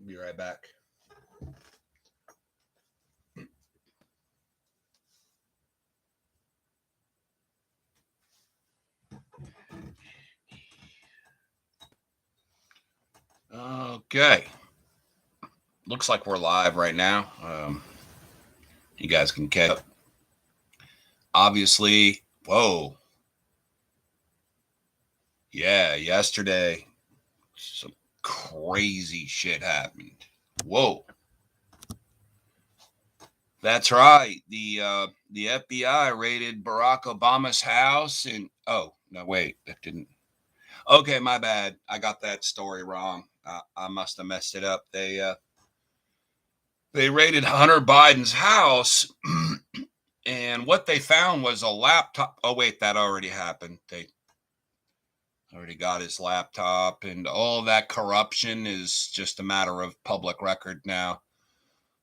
Be right back. Okay. Looks like we're live right now. You guys can catch up. Obviously, whoa. Yeah, yesterday, some crazy shit happened. Whoa. That's right. The FBI raided Barack Obama's house and oh, no, wait, that didn't. Okay, my bad. I got that story wrong. I must have messed it up. They raided Hunter Biden's house, and what they found was a laptop. Oh wait, that already happened. They already got his laptop, and all that corruption is just a matter of public record now.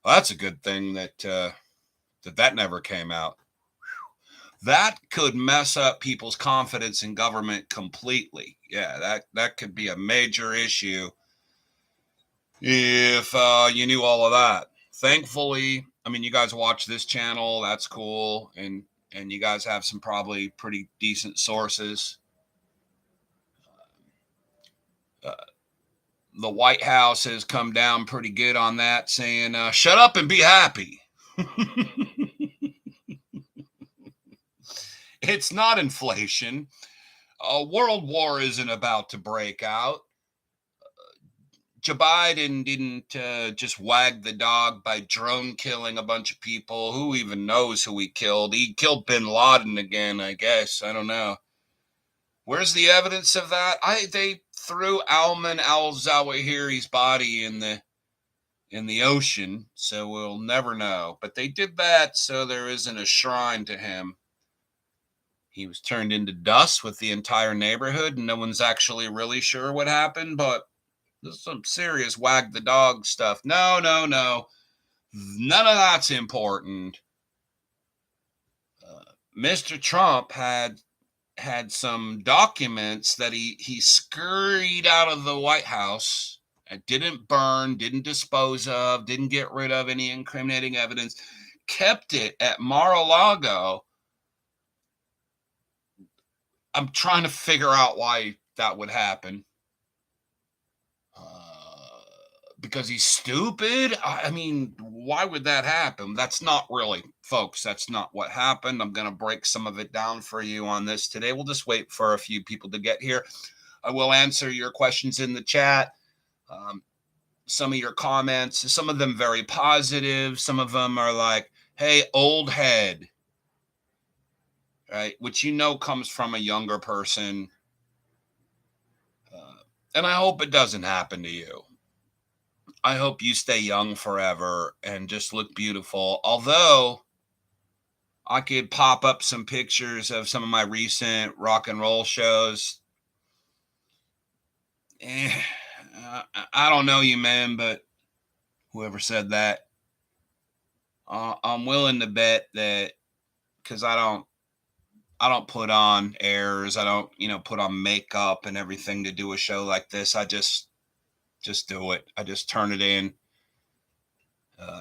Well, that's a good thing that never came out. That could mess up people's confidence in government completely. Yeah, that could be a major issue if you knew all of that. Thankfully, I mean, you guys watch this channel. That's cool, and you guys have some probably pretty decent sources. Uh, the White House has come down pretty good on that, saying, "Shut up and be happy." It's not inflation. A world war isn't about to break out. Joe Biden didn't just wag the dog by drone killing a bunch of people. Who even knows who he killed? He killed bin Laden again, I guess. I don't know. Where's the evidence of that? They threw Ayman al-Zawahiri's body in the ocean, so we'll never know. But they did that so there isn't a shrine to him. He was turned into dust with the entire neighborhood, and no one's actually really sure what happened, but this is some serious wag the dog stuff. No. None of that's important. Mr. Trump had some documents that he scurried out of the White House and didn't burn, didn't dispose of, didn't get rid of any incriminating evidence, kept it at Mar-a-Lago. I'm trying to figure out why that would happen. Because he's stupid? I mean, why would that happen? That's not really, folks, that's not what happened. I'm going to break some of it down for you on this today. We'll just wait for a few people to get here. I will answer your questions in the chat. Some of your comments, some of them very positive. Some of them are like, hey, old head, right? Which comes from a younger person. And I hope it doesn't happen to you. I hope you stay young forever and just look beautiful. Although I could pop up some pictures of some of my recent rock and roll shows. I don't know you, man, but whoever said that, I'm willing to bet that because I don't put on airs. I don't, put on makeup and everything to do a show like this. I just do it. I just turn it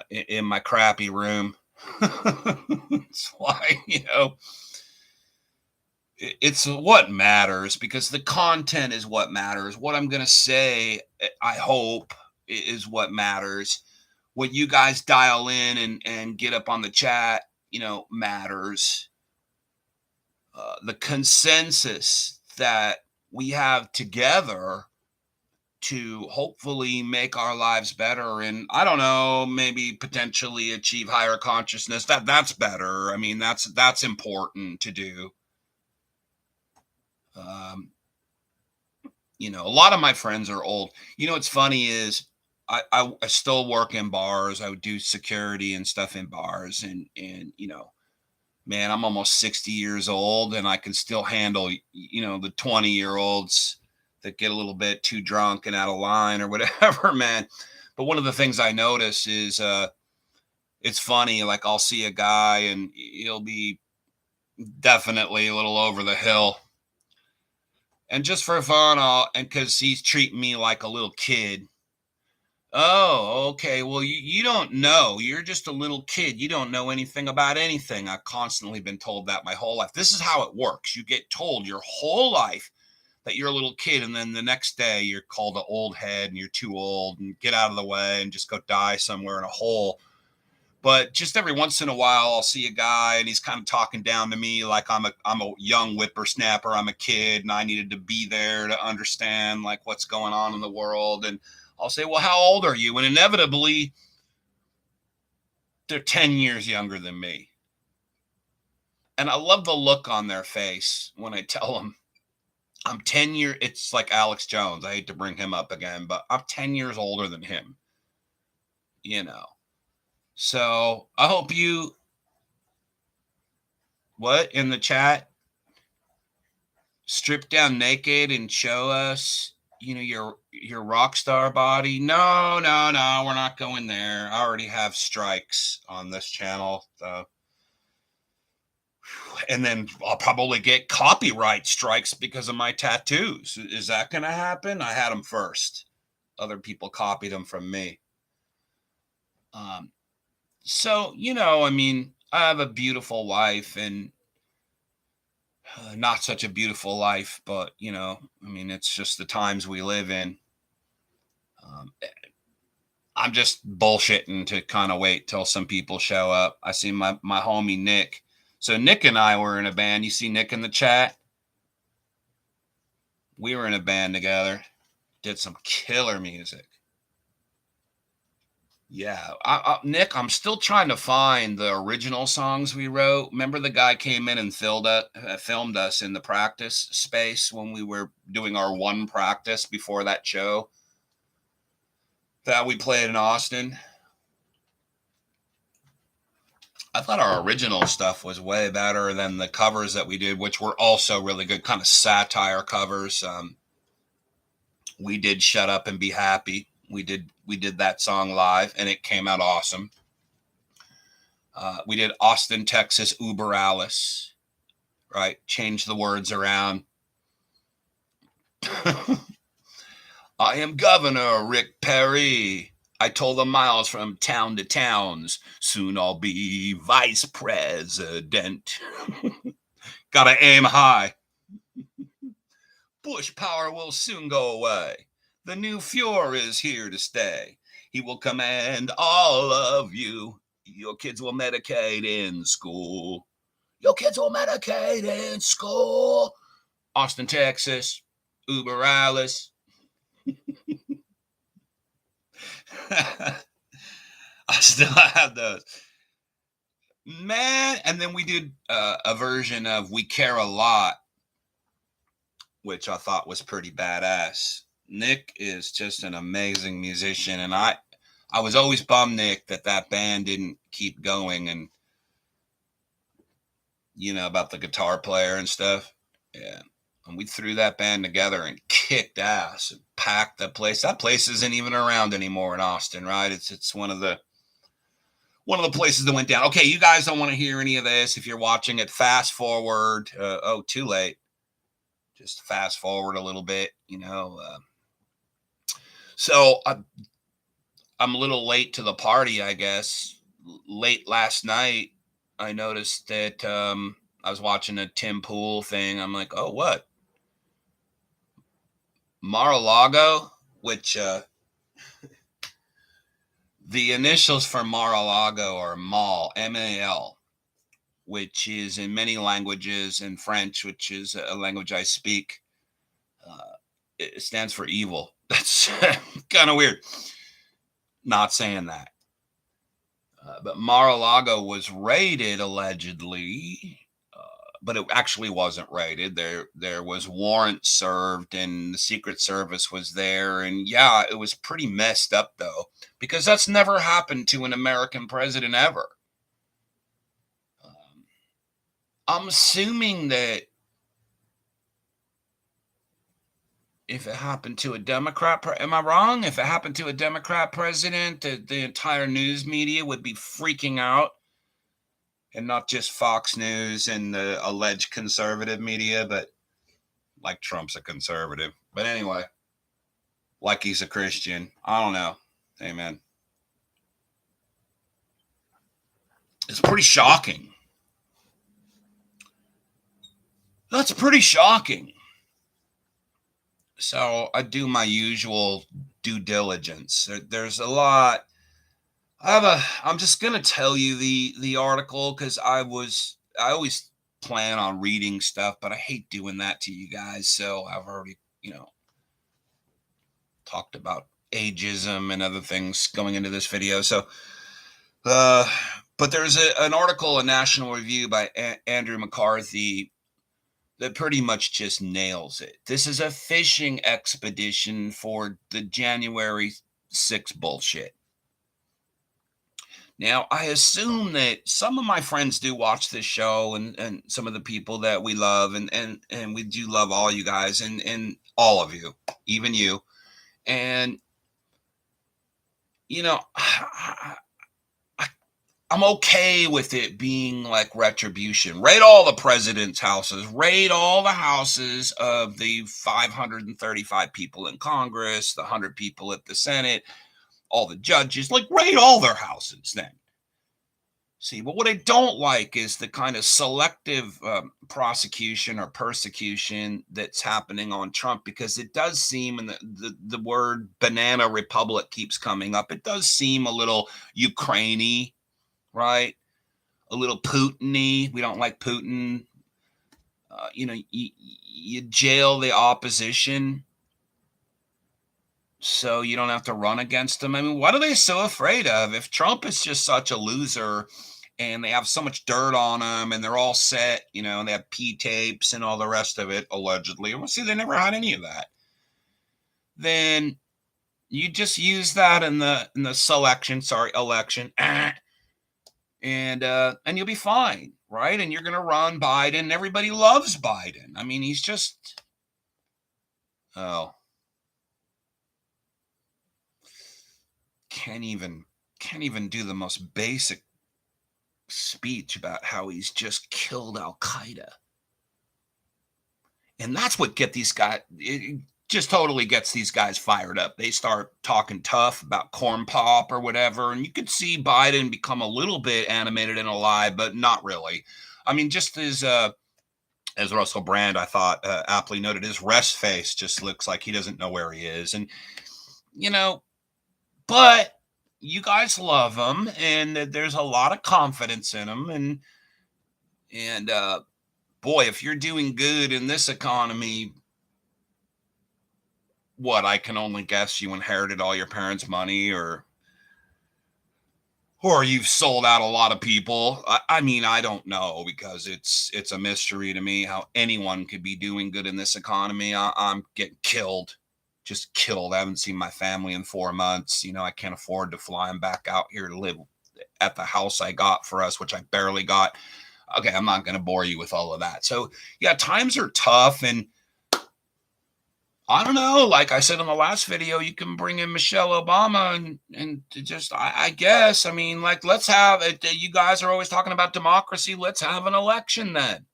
in my crappy room. It's why, it's what matters, because the content is what matters. What I'm going to say, I hope, is what matters. What you guys dial in and get up on the chat, matters. The consensus that we have together to hopefully make our lives better, and I don't know, maybe potentially achieve higher consciousness. That's better. I mean, that's important to do. A lot of my friends are old. What's funny is I still work in bars. I would do security and stuff in bars, and man, I'm almost 60 years old, and I can still handle the 20-year-olds that get a little bit too drunk and out of line or whatever, man. But one of the things I notice is it's funny. Like, I'll see a guy and he'll be definitely a little over the hill. And just for fun, and because he's treating me like a little kid, Oh, okay. Well, you don't know. You're just a little kid. You don't know anything about anything. I've constantly been told that my whole life. This is how it works. You get told your whole life that you're a little kid, and then the next day you're called an old head and you're too old and get out of the way and just go die somewhere in a hole. But just every once in a while, I'll see a guy and he's kind of talking down to me like I'm a young whippersnapper. I'm a kid and I needed to be there to understand like what's going on in the world. And I'll say, well, how old are you? And inevitably, they're 10 years younger than me. And I love the look on their face when I tell them I'm 10 years. It's like Alex Jones. I hate to bring him up again, but I'm 10 years older than him, you know. So I hope you, what in the chat, strip down naked and show us, your rock star body. No, no, no, we're not going there. I already have strikes on this channel. So. And then I'll probably get copyright strikes because of my tattoos. Is that going to happen? I had them first. Other people copied them from me. So, I mean, I have a beautiful wife and not such a beautiful life, but, I mean, it's just the times we live in. I'm just bullshitting to kind of wait till some people show up. I see my homie Nick. So Nick and I were in a band. You see Nick in the chat? We were in a band together. Did some killer music. Yeah. Nick, I'm still trying to find the original songs we wrote. Remember the guy came in and filmed us in the practice space when we were doing our one practice before that show that we played in Austin? I thought our original stuff was way better than the covers that we did, which were also really good, kind of satire covers. We did "Shut Up and Be Happy." We did that song live, and it came out awesome. We did Austin, Texas, Uber Alice, right? Change the words around. I am Governor Rick Perry. I told the miles from town to towns. Soon I'll be vice president. Gotta aim high. Bush power will soon go away. The new Fuhrer is here to stay. He will command all of you. Your kids will Medicaid in school. Your kids will Medicaid in school. Austin, Texas. Uber Alice. I still have those. Man, and then we did a version of We Care a Lot, which I thought was pretty badass. Nick is just an amazing musician, and I was always bummed, Nick, that band didn't keep going, and about the guitar player and stuff. Yeah. And we threw that band together and kicked ass and packed the place. That place isn't even around anymore in Austin, right? It's one of the places that went down. Okay, you guys don't want to hear any of this. If you're watching it, fast forward. Too late. Just fast forward a little bit, So I'm a little late to the party, I guess. Late last night, I noticed that I was watching a Tim Pool thing. I'm like, oh, what? Mar-a-Lago, which the initials for Mar-a-Lago are Mal, M-A-L, which is in many languages, in French, which is a language I speak, it stands for evil. That's kind of weird. Not saying that. But Mar-a-Lago was raided, allegedly, but it actually wasn't raided. There was warrants served, and the Secret Service was there. And yeah, it was pretty messed up, though, because that's never happened to an American president ever. I'm assuming that if it happened to a Democrat, am I wrong? If it happened to a Democrat president, the entire news media would be freaking out, and not just Fox News and the alleged conservative media, but like Trump's a conservative. But anyway, like he's a Christian. I don't know. Hey, man. It's pretty shocking. That's pretty shocking. So I do my usual due diligence. There's a lot. I'm just gonna tell you the article because I always plan on reading stuff, but I hate doing that to you guys. So I've already, talked about ageism and other things going into this video. So uh but there's an article in National Review by Andrew McCarthy that pretty much just nails it. This is a fishing expedition for the January 6th bullshit. Now, I assume that some of my friends do watch this show, and some of the people that we love, and we do love all you guys, and all of you, even you. And, you know, I'm okay with it being like retribution. Raid all the president's houses, raid all the houses of the 535 people in Congress, the 100 people at the Senate, all the judges, like raid all their houses then. See, but what I don't like is the kind of selective prosecution or persecution that's happening on Trump, because it does seem, and the word banana republic keeps coming up, it does seem a little Ukraine-y, right? A little Putin-y. We don't like Putin. You jail the opposition so you don't have to run against them. I mean, what are they so afraid of? If Trump is just such a loser and they have so much dirt on him and they're all set, and they have P tapes and all the rest of it, allegedly. Well, see, they never had any of that. Then you just use that in the election, and you'll be fine, right? And you're going to run Biden. Everybody loves Biden. I mean, he's just, can't even do the most basic speech about how he's just killed Al Qaeda. And that's what it just totally gets these guys fired up. They start talking tough about corn pop or whatever, and you could see Biden become a little bit animated and alive, but not really. I mean, just as Russell Brand, I thought, aptly noted, his rest face just looks like he doesn't know where he is. And, but you guys love him, and there's a lot of confidence in him. And boy, if you're doing good in this economy, I can only guess you inherited all your parents' money, or you've sold out a lot of people. I mean, I don't know, because it's a mystery to me how anyone could be doing good in this economy. I'm getting killed, just killed. I haven't seen my family in 4 months. I can't afford to fly them back out here to live at the house I got for us, which I barely got. Okay, I'm not going to bore you with all of that. So yeah, times are tough, and I don't know. Like I said in the last video, you can bring in Michelle Obama and just, I guess, I mean, like, let's have it. You guys are always talking about democracy. Let's have an election then.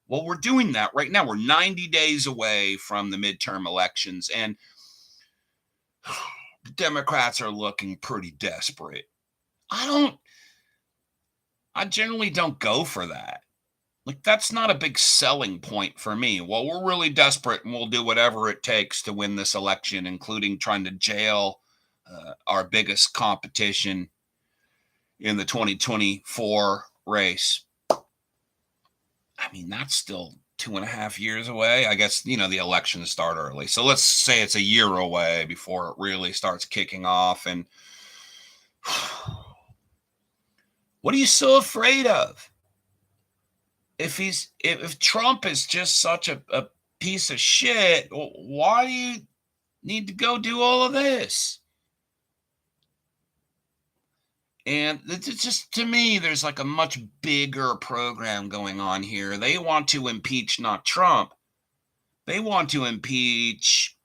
Well, we're doing that right now. We're 90 days away from the midterm elections, and the Democrats are looking pretty desperate. I generally don't go for that. Like, that's not a big selling point for me. Well, we're really desperate and we'll do whatever it takes to win this election, including trying to jail our biggest competition in the 2024 race. I mean, that's still 2.5 years away. I guess, the elections start early. So let's say it's a year away before it really starts kicking off. And what are you so afraid of? If Trump is just such a piece of shit, why do you need to go do all of this? And it's just, to me, there's like a much bigger program going on here. They want to impeach not Trump. They want to impeach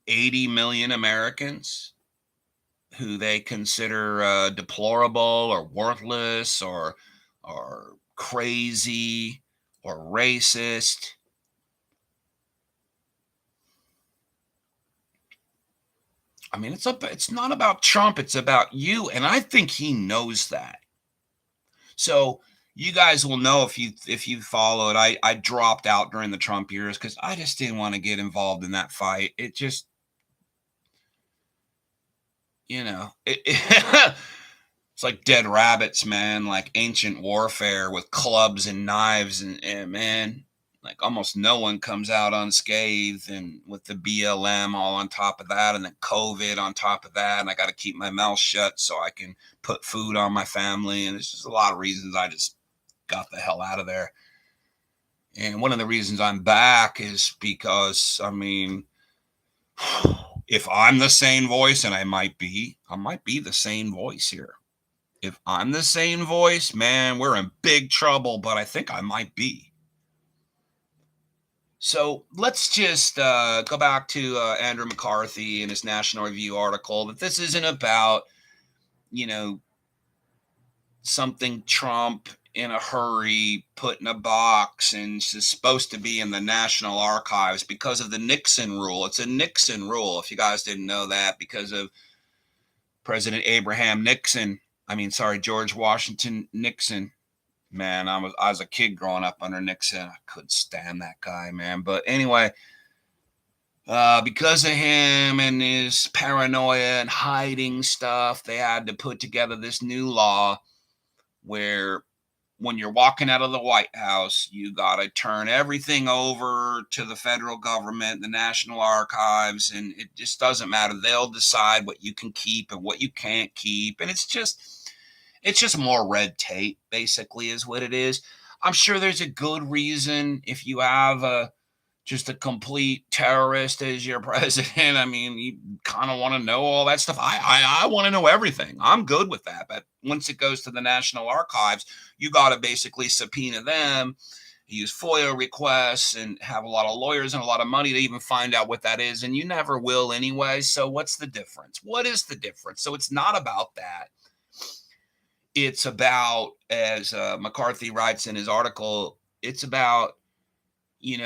80 million Americans who they consider deplorable or worthless or crazy or racist. I mean, it's not about Trump, it's about you, and I think he knows that. So you guys will know if you followed. I dropped out during the Trump years because I just didn't want to get involved in that fight. It just, it's like dead rabbits, man. Like ancient warfare with clubs and knives, and man, like almost no one comes out unscathed. And with the BLM all on top of that, and then COVID on top of that, and I got to keep my mouth shut so I can put food on my family. And there's just a lot of reasons I just got the hell out of there. And one of the reasons I'm back is because, I mean, if I'm the sane voice, and I might be the sane voice here. If I'm the sane voice, man, we're in big trouble, but I think I might be. So let's just go back to Andrew McCarthy and his National Review article that this isn't about, something Trump in a hurry put in a box and is supposed to be in the National Archives because of the Nixon rule. It's a Nixon rule, if you guys didn't know that, because of President George Washington Nixon. Man, I was a kid growing up under Nixon. I couldn't stand that guy, man. But anyway, because of him and his paranoia and hiding stuff, they had to put together this new law where when you're walking out of the White House, you got to turn everything over to the federal government, the National Archives, and it just doesn't matter. They'll decide what you can keep and what you can't keep. And it's just more red tape, basically, is what it is. I'm sure there's a good reason if you have just a complete terrorist as your president. I mean, you kind of want to know all that stuff. I want to know everything. I'm good with that. But once it goes to the National Archives, you got to basically subpoena them, use FOIA requests, and have a lot of lawyers and a lot of money to even find out what that is. And you never will anyway. So what's the difference? What is the difference? So it's not about that. It's about, as McCarthy writes in his article, it's about, you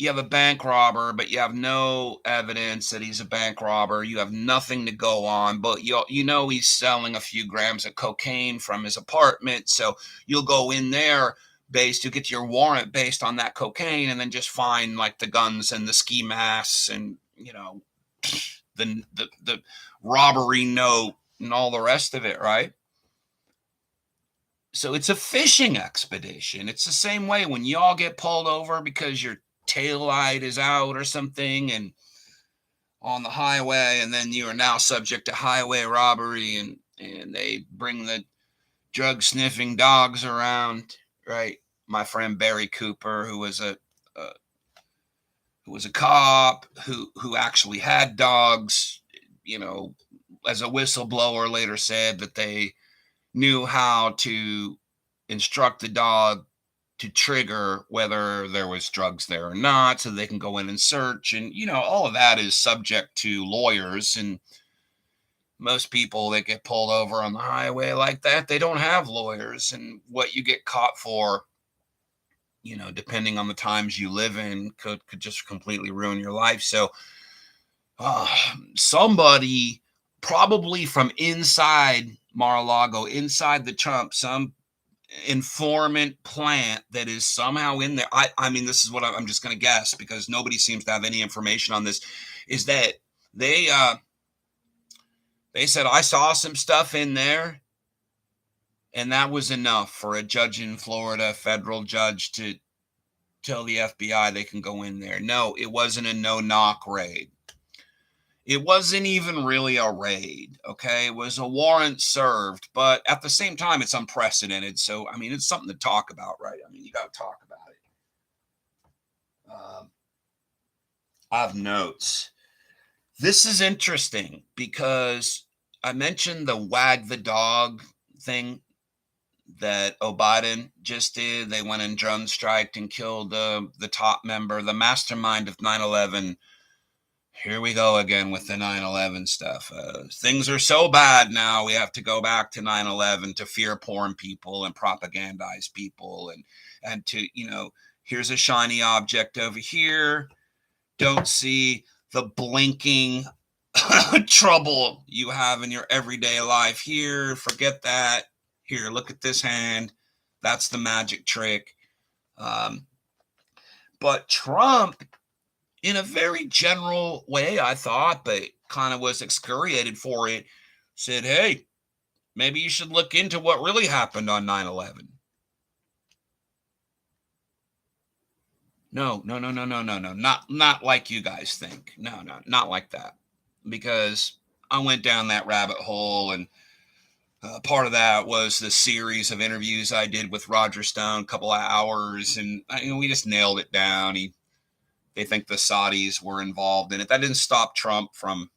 have a bank robber, but you have no evidence that he's a bank robber. You have nothing to go on, but he's selling a few grams of cocaine from his apartment. So you'll go in there to get your warrant based on that cocaine, and then just find like the guns and the ski masks and, the robbery note and all the rest of it, right? So it's a fishing expedition. It's the same way when y'all get pulled over because your tail light is out or something and on the highway, and then you are now subject to highway robbery, and they bring the drug sniffing dogs around, right? My friend Barry Cooper, who was a cop who actually had dogs, as a whistleblower, later said that they knew how to instruct the dog to trigger whether there was drugs there or not, so they can go in and search. And, all of that is subject to lawyers. And most people that get pulled over on the highway like that, they don't have lawyers. And what you get caught for, depending on the times you live in, could just completely ruin your life. So somebody probably from inside Mar-a-Lago, inside the Trump, some informant plant that is somehow in there. I mean, this is what I'm just going to guess, because nobody seems to have any information on this, is that they said, I saw some stuff in there, and that was enough for a judge in Florida, federal judge, to tell the FBI they can go in there. No, it wasn't a no-knock raid. It wasn't even really a raid, okay? It was a warrant served, but at the same time, it's unprecedented. So, I mean, it's something to talk about, right? I mean, you got to talk about it. I have notes. This is interesting because I mentioned the wag the dog thing that Biden just did. They went and drone striked and killed the top member, the mastermind of 9/11. Here we go again with the 9/11 stuff. Things are so bad now, we have to go back to 9/11 to fear porn people and propagandize people, and to, here's a shiny object over here. Don't see the blinking trouble you have in your everyday life. Here, forget that. Here, look at this hand. That's the magic trick. Um, but Trump, in a very general way, I thought, but kind of was excoriated for it, said, hey, maybe you should look into what really happened on 9/11. No, no, no, no, no, no, no. Not like you guys think. No, no, not like that. Because I went down that rabbit hole, and part of that was the series of interviews I did with Roger Stone, a couple of hours, and we just nailed it down. They think the Saudis were involved in it. That didn't stop Trump from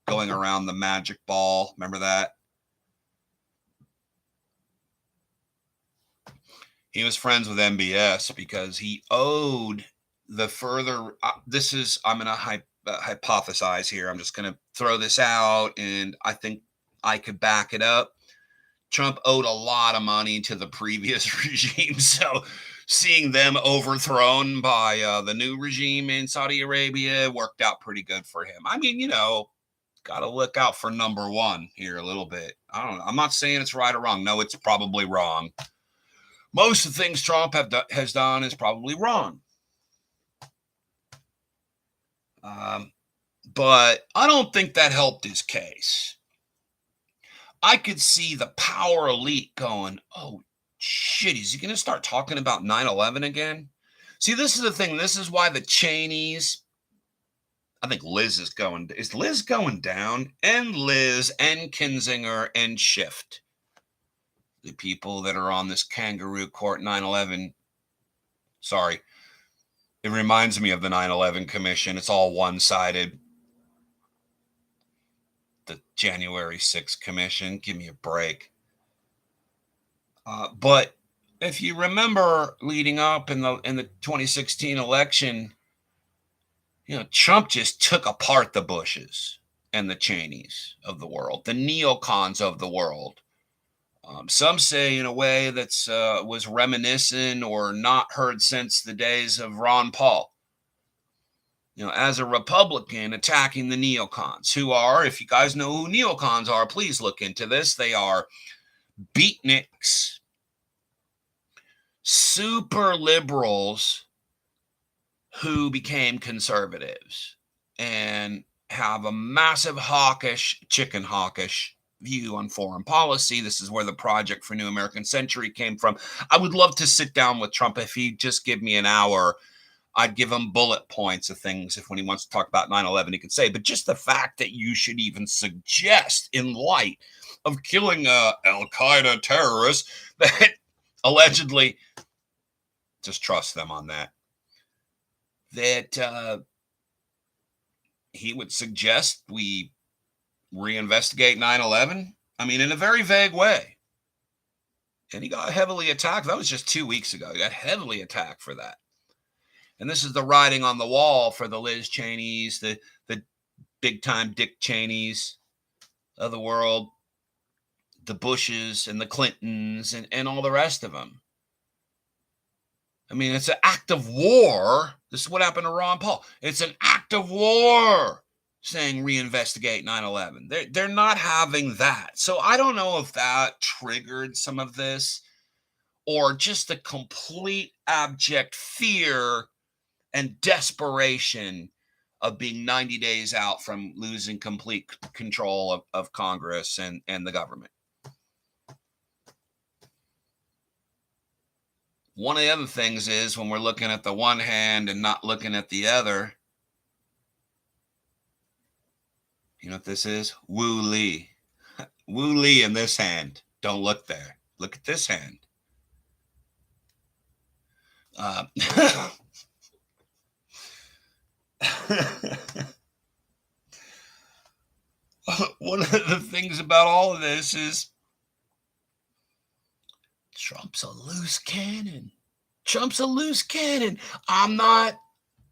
going around the magic ball. Remember that? He was friends with MBS because he owed the further. I'm going to hypothesize here. I'm just going to throw this out, and I think I could back it up. Trump owed a lot of money to the previous regime. So seeing them overthrown by the new regime in Saudi Arabia worked out pretty good for him. I mean, got to look out for number one here a little bit. I don't know. I'm not saying it's right or wrong. No, it's probably wrong. Most of the things Trump has done is probably wrong. But I don't think that helped his case. I could see the power elite going, oh, shit, is he going to start talking about 9/11 again? See, this is the thing. This is why the Cheneys, I think Liz is Liz going down? And Liz and Kinzinger and Schiff, the people that are on this kangaroo court 9/11. Sorry. It reminds me of the 9/11 commission. It's all one-sided. The January 6th commission. Give me a break. But if you remember leading up in the 2016 election, Trump just took apart the Bushes and the Cheneys of the world, the neocons of the world. Some say in a way that's was reminiscent or not heard since the days of Ron Paul. As a Republican attacking the neocons, who are, if you guys know who neocons are, please look into this. They are beatniks, super liberals who became conservatives and have a massive chicken hawkish view on foreign policy. This is where the Project for New American Century came from. I would love to sit down with Trump. If he'd just give me an hour, I'd give him bullet points of things if when he wants to talk about 9/11, he could say. But just the fact that you should even suggest, in light of killing a Al-Qaeda terrorist, that allegedly, just trust them on that, that he would suggest we reinvestigate 9/11. I mean, in a very vague way. And he got heavily attacked. That was just 2 weeks ago. He got heavily attacked for that. And this is the writing on the wall for the Liz Cheneys, the big time Dick Cheneys of the world, the Bushes and the Clintons and all the rest of them. I mean, it's an act of war. This is what happened to Ron Paul. It's an act of war saying reinvestigate 9/11. They're not having that. So I don't know if that triggered some of this or just the complete abject fear and desperation of being 90 days out from losing complete control of Congress and the government. One of the other things is when we're looking at the one hand and not looking at the other, you know what this is? Wu Li. Wu Li in this hand. Don't look there. Look at this hand. One of the things about all of this is Trump's a loose cannon. Trump's a loose cannon. I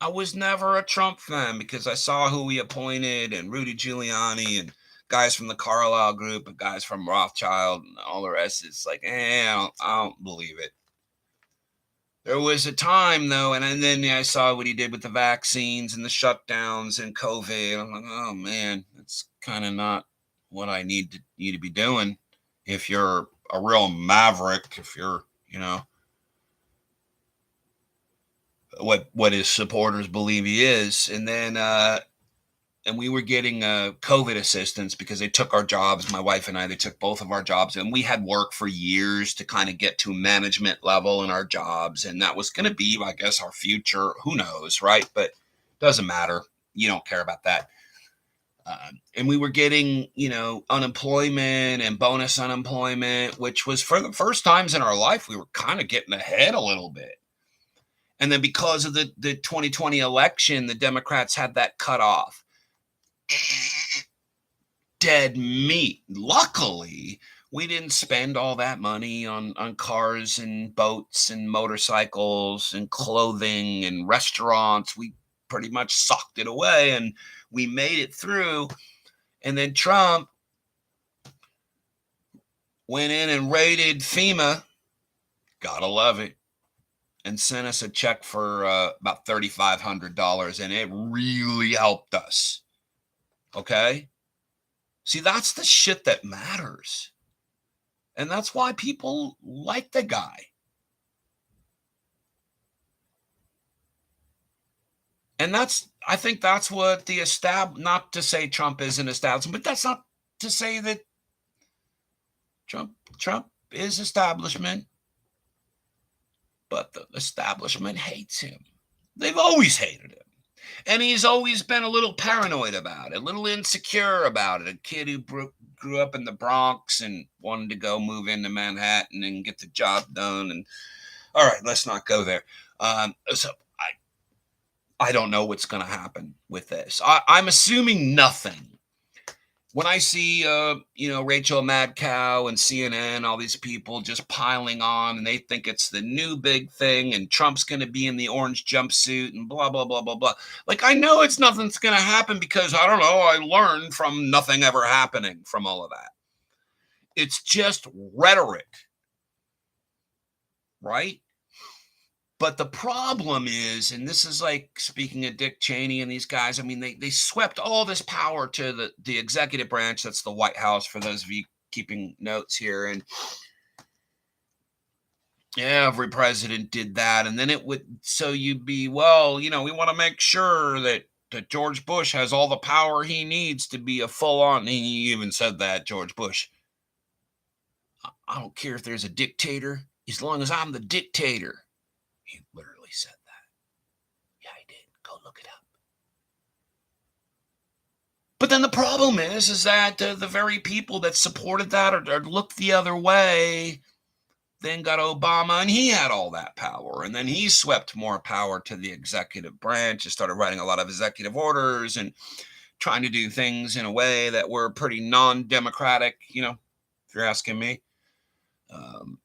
was never a Trump fan because I saw who he appointed and Rudy Giuliani and guys from the Carlyle Group and guys from Rothschild and all the rest. It's like, I don't believe it. There was a time though, and then I saw what he did with the vaccines and the shutdowns and COVID. I'm like, oh man, that's kind of not what I need you to be doing. If you're a real maverick, if you're, what his supporters believe he is. And then and we were getting COVID assistance because they took our jobs. My wife and I, they took both of our jobs, and we had worked for years to kind of get to management level in our jobs. And that was going to be, I guess, our future. Who knows, right? But doesn't matter. You don't care about that. And we were getting, unemployment and bonus unemployment, which was for the first times in our life, we were kind of getting ahead a little bit. And then because of the 2020 election, the Democrats had that cut off. Dead meat. Luckily, we didn't spend all that money on cars and boats and motorcycles and clothing and restaurants. We pretty much socked it away and we made it through. And then Trump went in and raided FEMA. Gotta love it. And sent us a check for about $3,500. And it really helped us. Okay? See, that's the shit that matters. And that's why people like the guy. And I think that's what not to say Trump is an establishment, but that's not to say that Trump is establishment, but the establishment hates him. They've always hated him. And he's always been a little paranoid about it, a little insecure about it. A kid who grew up in the Bronx and wanted to go move into Manhattan and get the job done. And all right, let's not go there. So I don't know what's going to happen with this. I'm assuming nothing. When I see, Rachel Madcow and CNN, all these people just piling on, and they think it's the new big thing, and Trump's going to be in the orange jumpsuit and blah, blah, blah, blah, blah. Like, I know nothing's going to happen because, I don't know, I learned from nothing ever happening from all of that. It's just rhetoric, right? But the problem is, and this is like speaking of Dick Cheney and these guys, I mean, they swept all this power to the executive branch. That's the White House, for those of you keeping notes here. And every president did that. And then so you'd be, well, we want to make sure that George Bush has all the power he needs to be a full-on, he even said that, George Bush. I don't care if there's a dictator, as long as I'm the dictator. He literally said that. Yeah, he did. Go look it up. But then the problem is that the very people that supported that or looked the other way then got Obama, and he had all that power. And then he swept more power to the executive branch and started writing a lot of executive orders and trying to do things in a way that were pretty non-democratic, if you're asking me.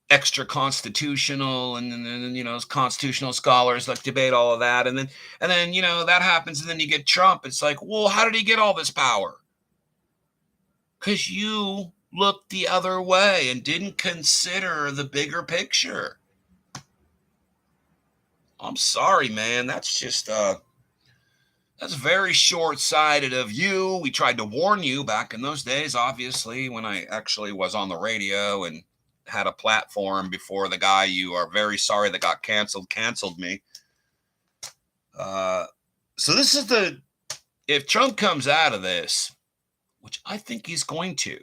Extra constitutional, and then constitutional scholars like debate all of that, and then that happens, and then you get Trump. It's like, well, how did he get all this power? Because you looked the other way and didn't consider the bigger picture. I'm sorry, man. That's just that's very short-sighted of you. We tried to warn you back in those days, obviously, when I actually was on the radio and had a platform before the guy you are very sorry that got canceled me. So this is if Trump comes out of this, which I think he's going to,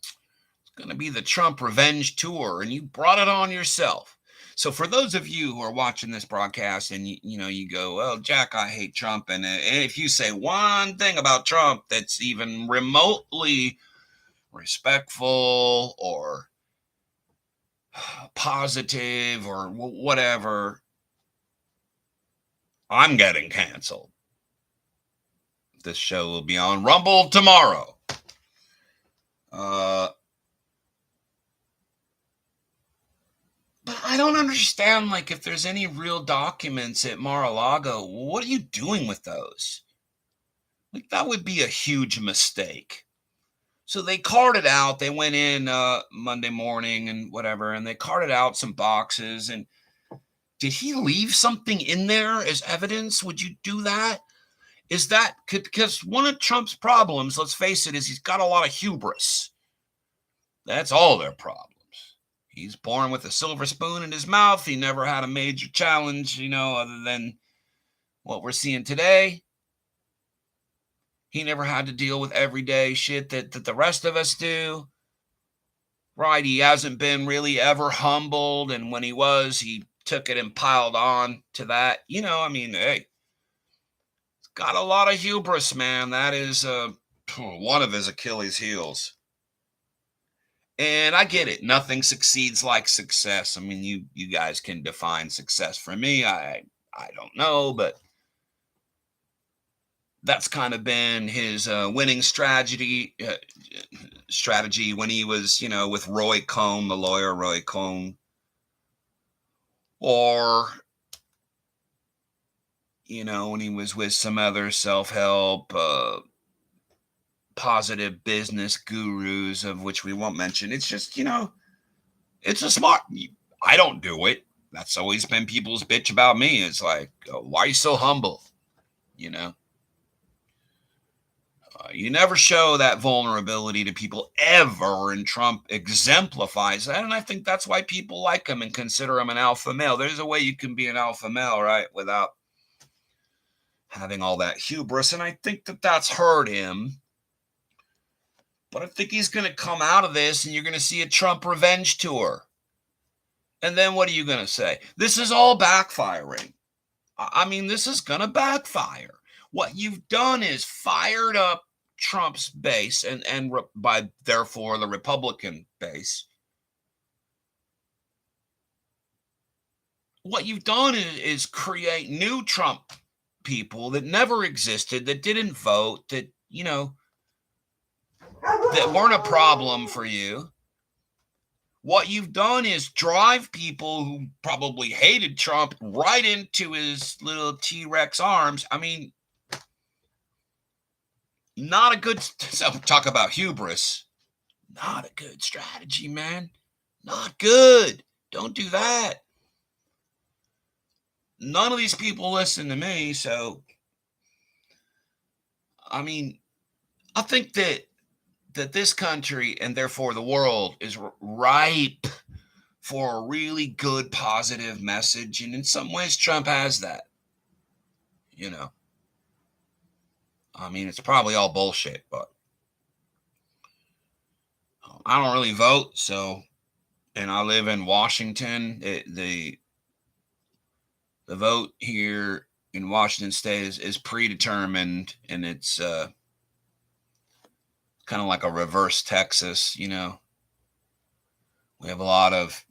it's going to be the Trump revenge tour, and you brought it on yourself. So for those of you who are watching this broadcast and you go, well, Jack, I hate Trump. And if you say one thing about Trump that's even remotely respectful or positive or whatever, I'm getting canceled. This show will be on Rumble tomorrow. But I don't understand, like, if there's any real documents at Mar-a-Lago, what are you doing with those? Like, that would be a huge mistake. So they carted out. They went in Monday morning and whatever, and they carted out some boxes. And did he leave something in there as evidence? Would you do that? Is that because one of Trump's problems, let's face it, is he's got a lot of hubris. That's all their problems. He's born with a silver spoon in his mouth. He never had a major challenge, other than what we're seeing today. He never had to deal with everyday shit that the rest of us do. Right? He hasn't been really ever humbled. And when he was, he took it and piled on to that. Hey, he's got a lot of hubris, man. That is one of his Achilles heels. And I get it. Nothing succeeds like success. I mean, you guys can define success. For me, I don't know, but that's kind of been his winning strategy when he was, with Roy Cohn, the lawyer Roy Cohn, or when he was with some other self-help positive business gurus, of which we won't mention. It's just, it's a smart. I don't do it. That's always been people's bitch about me. It's like, why are you so humble? You never show that vulnerability to people ever, and Trump exemplifies that. And I think that's why people like him and consider him an alpha male. There's a way you can be an alpha male, right, without having all that hubris. And I think that that's hurt him. But I think he's going to come out of this, and you're going to see a Trump revenge tour. And then what are you going to say? This is all backfiring. I mean, this is going to backfire. What you've done is fired up Trump's base and by therefore the Republican base. What you've done is create new Trump people that never existed, that didn't vote, that, that weren't a problem for you. What you've done is drive people who probably hated Trump right into his little T-Rex arms. I mean, not a good, so talk about hubris. Not a good strategy, man. Not good. Don't do that. None of these people listen to me, so I mean, I think that this country, and therefore the world, is ripe for a really good positive message, and in some ways Trump has that. I mean, it's probably all bullshit, but I don't really vote, and I live in Washington. The vote here in Washington State is predetermined, and it's kind of like a reverse Texas. We have a lot of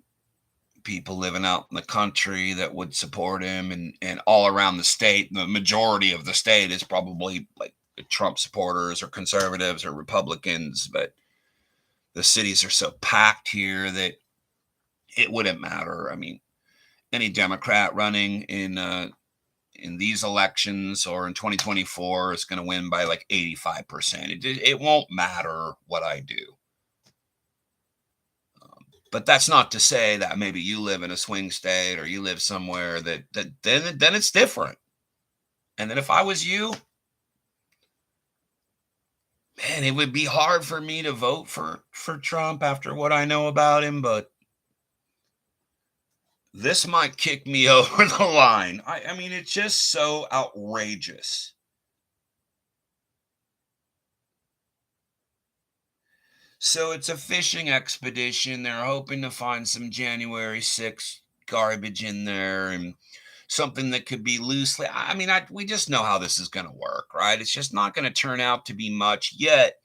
people living out in the country that would support him, and all around the state, the majority of the state is probably like Trump supporters or conservatives or Republicans, but the cities are so packed here that it wouldn't matter. I mean, any Democrat running in these elections or in 2024 is going to win by like 85%. It won't matter what I do. But that's not to say that maybe you live in a swing state or you live somewhere that then it's different. And then if I was you, man, it would be hard for me to vote for Trump after what I know about him, but this might kick me over the line. I mean, it's just so outrageous. So it's a fishing expedition. They're hoping to find some January 6th garbage in there and something that could be loosely. I mean, we just know how this is going to work, right? It's just not going to turn out to be much. Yet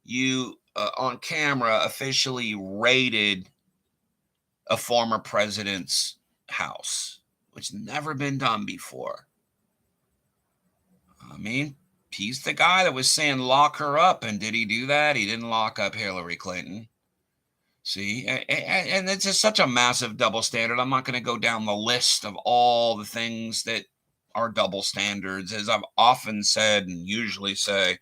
you on camera officially raided a former president's house, which never been done before. I mean, he's the guy that was saying lock her up, and did he do that? He didn't lock up Hillary Clinton. See, and it's just such a massive double standard. I'm not going to go down the list of all the things that are double standards. As I've often said and usually say,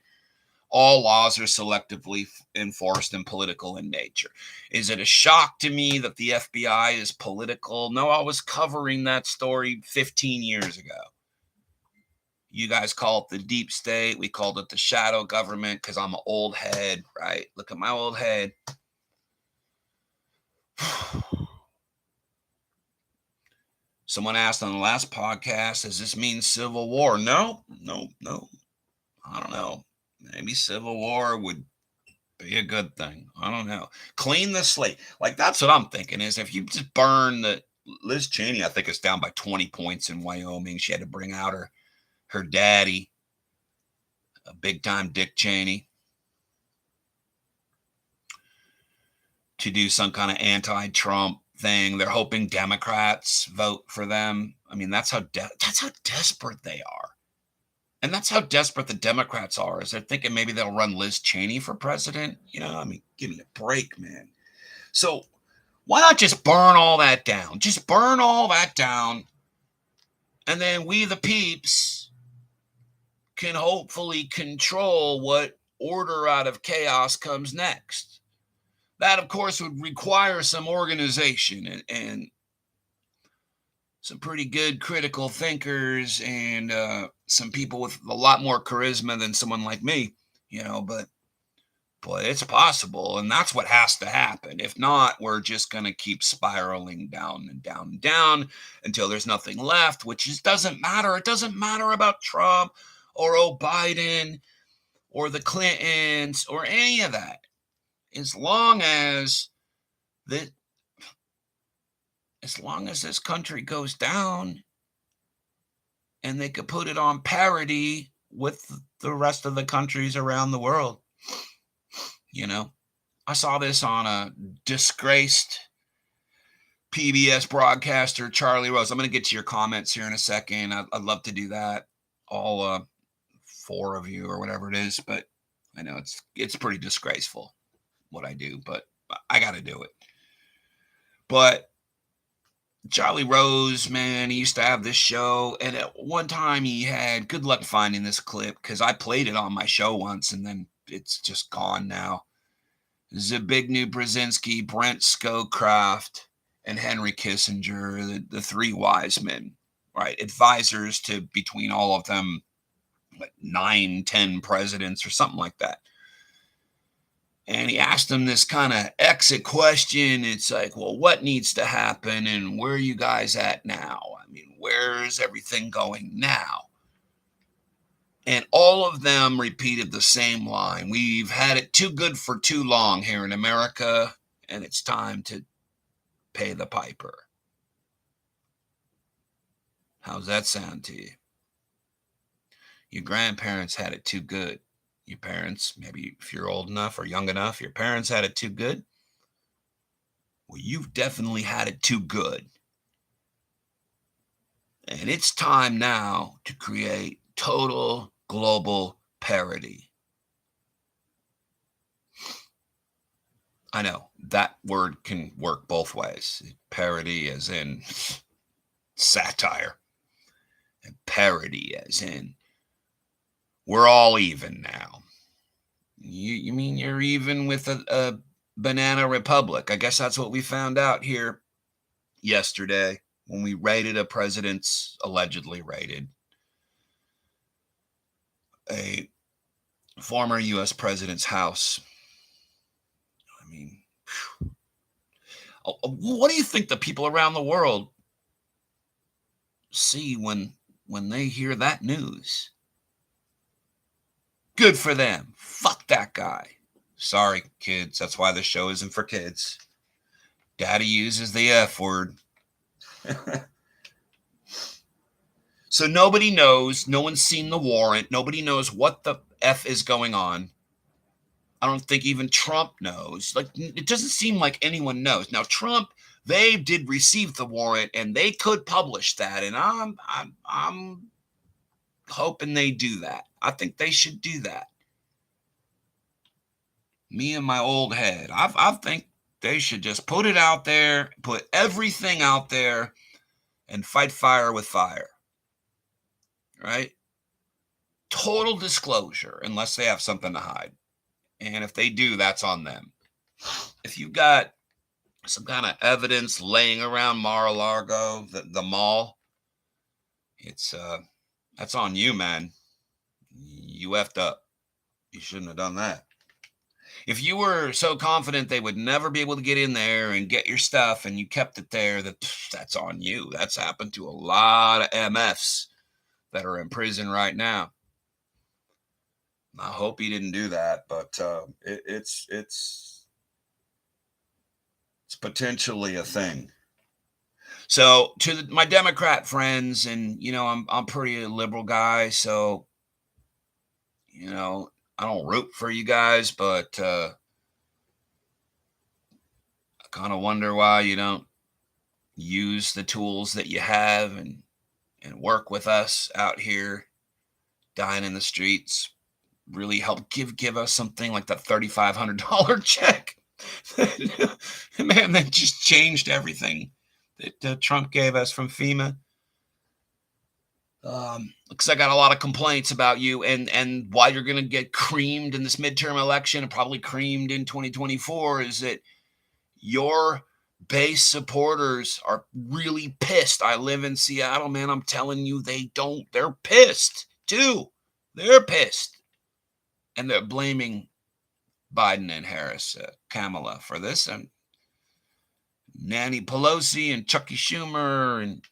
all laws are selectively enforced and political in nature. Is it a shock to me that the FBI is political? No, I was covering that story 15 years ago. You guys call it the deep state. We called it the shadow government because I'm an old head, right? Look at my old head. Someone asked on the last podcast, does this mean civil war? No. I don't know. Maybe civil war would be a good thing. I don't know. Clean the slate. Like, that's what I'm thinking is if you just burn the Liz Cheney, I think, is down by 20 points in Wyoming. She had to bring out her daddy, a big time Dick Cheney, to do some kind of anti-Trump thing. They're hoping Democrats vote for them. I mean, that's how desperate they are. And that's how desperate the Democrats are, is they're thinking maybe they'll run Liz Cheney for president. You know, I mean, give me a break, man. So why not just burn all that down? Just burn all that down. And then we, the peeps, can hopefully control what order out of chaos comes next. That, of course, would require some organization and some pretty good critical thinkers and some people with a lot more charisma than someone like me, you know, but it's possible. And that's what has to happen. If not, we're just going to keep spiraling down and down and down until there's nothing left, which just doesn't matter. It doesn't matter about Trump or Biden or the Clintons or any of that. As long as this country goes down and they could put it on parity with the rest of the countries around the world. You know, I saw this on a disgraced PBS broadcaster, Charlie Rose. I'm going to get to your comments here in a second. I'd love to do that. All 4 of you or whatever it is, but I know it's pretty disgraceful what I do, but I got to do it. But Charlie Rose, man, he used to have this show, and at one time he had, good luck finding this clip because I played it on my show once and then it's just gone now. Zbigniew Brzezinski, Brent Scowcroft, and Henry Kissinger, the 3 wise men, right? Advisors to between all of them, like 9-10 presidents or something like that. And he asked them this kind of exit question. It's like, well, what needs to happen and where are you guys at now? I mean, where's everything going now? And all of them repeated the same line. We've had it too good for too long here in America, and it's time to pay the piper. How's that sound to you? Your grandparents had it too good. Your parents, maybe if you're old enough or young enough, your parents had it too good. Well, you've definitely had it too good. And it's time now to create total global parity. I know that word can work both ways. Parity as in satire, and parity as in we're all even now. You mean you're even with a banana republic? I guess that's what we found out here yesterday when we raided allegedly raided a former U.S. president's house. I mean, what do you think the people around the world see when they hear that news? Good for them. Fuck that guy. Sorry, kids. That's why the show isn't for kids. Daddy uses the F word. So nobody knows. No one's seen the warrant. Nobody knows what the F is going on. I don't think even Trump knows. Like, it doesn't seem like anyone knows. Now, Trump, they did receive the warrant and they could publish that. And I'm hoping they do that. I think they should do that. Me and my old head. I think they should just put it out there, put everything out there, and fight fire with fire. Right? total disclosure unless they have something to hide. And if they do, that's on them. If you've got some kind of evidence laying around Mar-a-Lago, the mall, it's that's on you, man. You effed up. You shouldn't have done that. If you were so confident they would never be able to get in there and get your stuff and you kept it there, that's on you. That's happened to a lot of MFs that are in prison right now. I hope he didn't do that, but it's potentially a thing. So to my Democrat friends, and I'm pretty a liberal guy, so I don't root for you guys, but I kind of wonder why you don't use the tools that you have and work with us out here dying in the streets. Really help give us something like that $3,500 check. Man, that just changed everything that Trump gave us from FEMA. Because I got a lot of complaints about you and why you're going to get creamed in this midterm election and probably creamed in 2024 is that your base supporters are really pissed. I live in Seattle, man. I'm telling you, they're pissed too. They're pissed. And they're blaming Biden and Harris, Kamala for this, and Nancy Pelosi and Chucky Schumer, and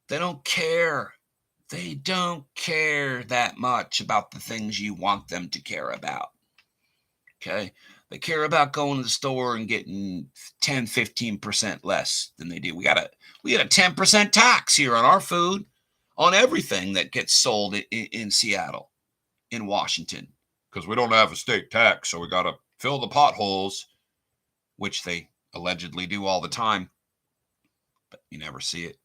they don't care. They don't care that much about the things you want them to care about. Okay? They care about going to the store and getting 10, 15% less than they do. We got a 10% tax here on our food, on everything that gets sold in Seattle, in Washington, because we don't have a state tax, so we got to fill the potholes, which they allegedly do all the time, but you never see it.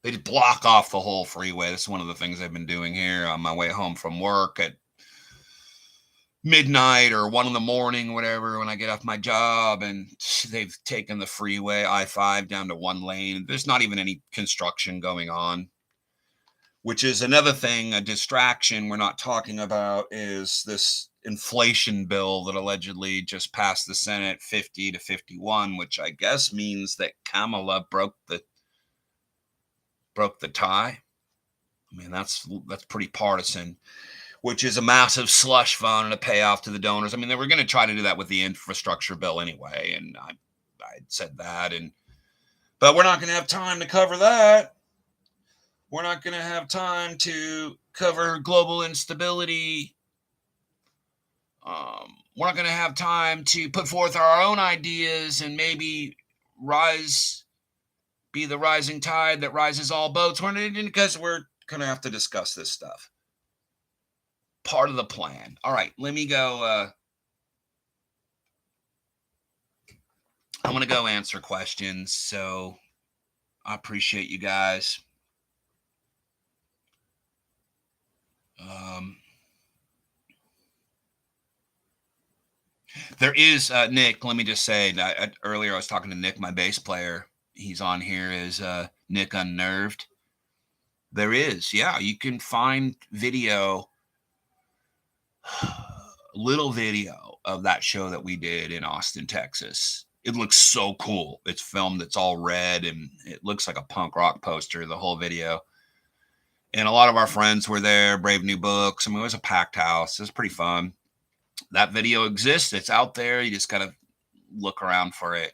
They just block off the whole freeway. This is one of the things I've been doing here on my way home from work at midnight or 1 a.m, whatever, when I get off my job, and they've taken the freeway I-5 down to 1 lane. There's not even any construction going on, which is another thing, a distraction we're not talking about, is this inflation bill that allegedly just passed the Senate 50 to 51, which I guess means that Kamala broke the tie. I mean, that's pretty partisan, which is a massive slush fund and a payoff to the donors. I mean, they were going to try to do that with the infrastructure bill anyway, and I said that, but we're not going to have time to cover that. We're not going to have time to cover global instability. We're not going to have time to put forth our own ideas and maybe be the rising tide that rises all boats. Because we're going to have to discuss this stuff. Part of the plan. All right, let me go. I want to go answer questions. So I appreciate you guys. There is Nick. Let me just say, earlier I was talking to Nick, my bass player. He's on here as Nick Unnerved. There is, yeah. You can find video, little video of that show that we did in Austin, Texas. It looks so cool. It's filmed. It's all red, and it looks like a punk rock poster, the whole video. And a lot of our friends were there, Brave New Books. I mean, it was a packed house. It was pretty fun. That video exists. It's out there. You just got to look around for it.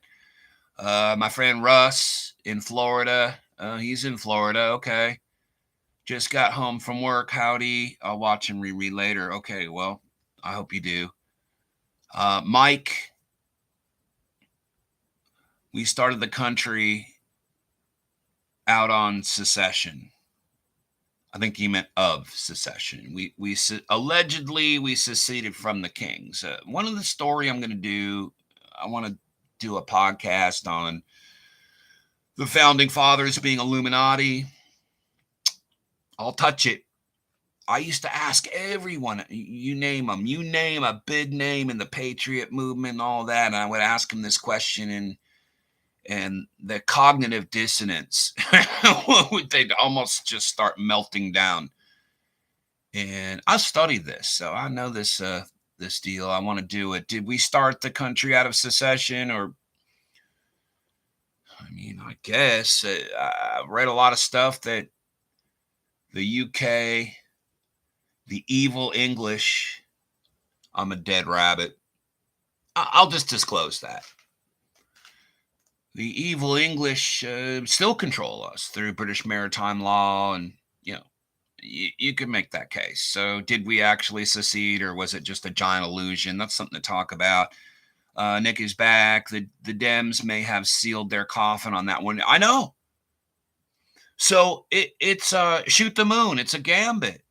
My friend Russ in Florida. He's in Florida. Okay. Just got home from work. Howdy. I'll watch and reread later. Okay. Well, I hope you do. Mike. We started the country out on secession. I think he meant of secession. We allegedly we seceded from the kings. One of the story I'm going to do, I want to do a podcast on the founding fathers being Illuminati. I'll touch it. I used to ask everyone, you name them, you name a big name in the Patriot movement and all that, and I would ask them this question, and the cognitive dissonance, they'd almost just start melting down. And I studied this, so I know this deal. I want to do it. Did we start the country out of secession, or I mean, I guess I've read a lot of stuff that the UK, the evil English. I'm a dead rabbit. I'll just disclose that the evil English still control us through British maritime law, and you know, you could make that case. So, did we actually secede, or was it just a giant illusion? That's something to talk about. Nick is back. The Dems may have sealed their coffin on that one. I know. So it's shoot the moon. It's a gambit.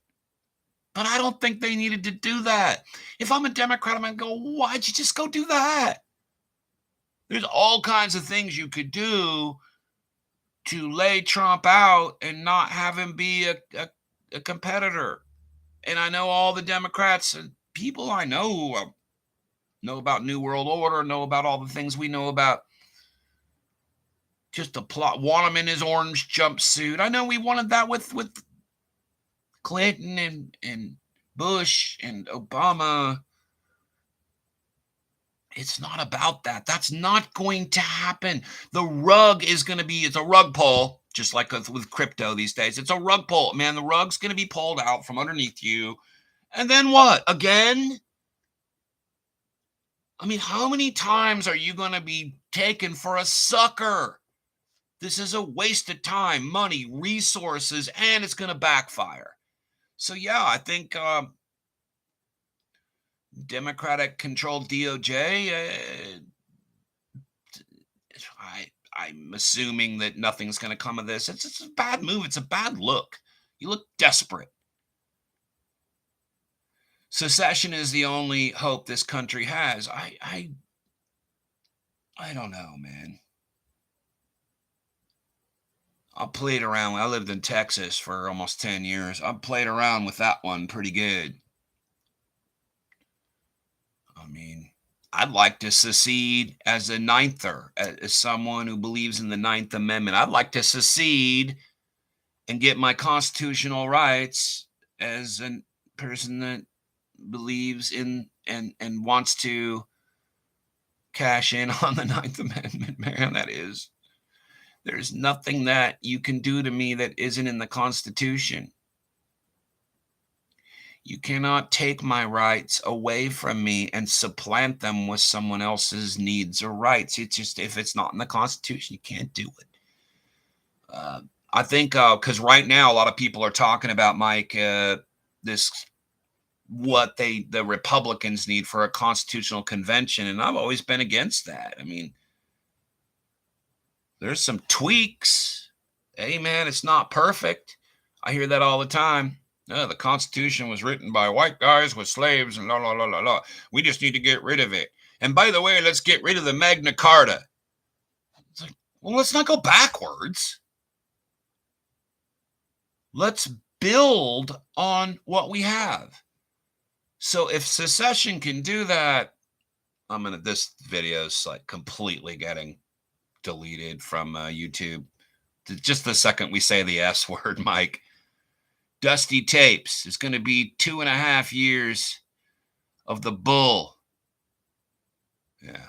But I don't think they needed to do that. If I'm a Democrat, I'm gonna go, why'd you just go do that? There's all kinds of things you could do to lay Trump out and not have him be a competitor. And I know all the Democrats and people I know about New World Order, know about all the things we know about. Just a plot, want him in his orange jumpsuit. I know we wanted that with Clinton and Bush and Obama. It's not about that. That's not going to happen. The rug is going to be, it's a rug pull, just like with crypto these days. It's a rug pull. Man, the rug's going to be pulled out from underneath you. And then what? Again? I mean, how many times are you going to be taken for a sucker? This is a waste of time, money, resources, and it's going to backfire. So, yeah, I think Democratic controlled DOJ, I'm assuming that nothing's going to come of this. It's a bad move. It's a bad look. You look desperate. Secession is the only hope this country has. I don't know, man. I played around. I lived in Texas for almost 10 years. I played around with that one pretty good. I mean, I'd like to secede as a Ninether, as someone who believes in the Ninth Amendment. I'd like to secede and get my constitutional rights as a person that believes in and wants to cash in on the Ninth Amendment. Man, that is. There's nothing that you can do to me that isn't in the Constitution. You cannot take my rights away from me and supplant them with someone else's needs or rights. It's just, if it's not in the Constitution, you can't do it. I think because right now a lot of people are talking about, Mike, this what the Republicans need for a constitutional convention, and I've always been against that. I mean, there's some tweaks. Hey, man, it's not perfect. I hear that all the time. The Constitution was written by white guys with slaves and la, la, la, la, la. We just need to get rid of it. And by the way, let's get rid of the Magna Carta. It's like, well, let's not go backwards. Let's build on what we have. So if secession can do that, this video's like completely getting deleted from YouTube. Just the second we say the S word, Mike. Dusty Tapes is going to be 2.5 years of the bull. Yeah.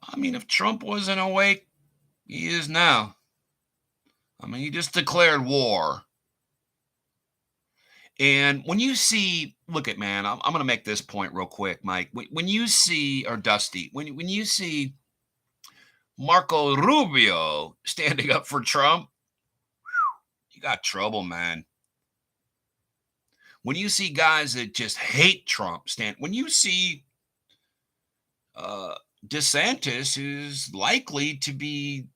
I mean, if Trump wasn't awake, he is now. I mean, he just declared war. And when you see, look at, man, I'm going to make this point real quick, Mike. When you see, or Dusty, when you see Marco Rubio standing up for Trump, you got trouble, man. When you see guys that just hate Trump when you see DeSantis, who's likely to be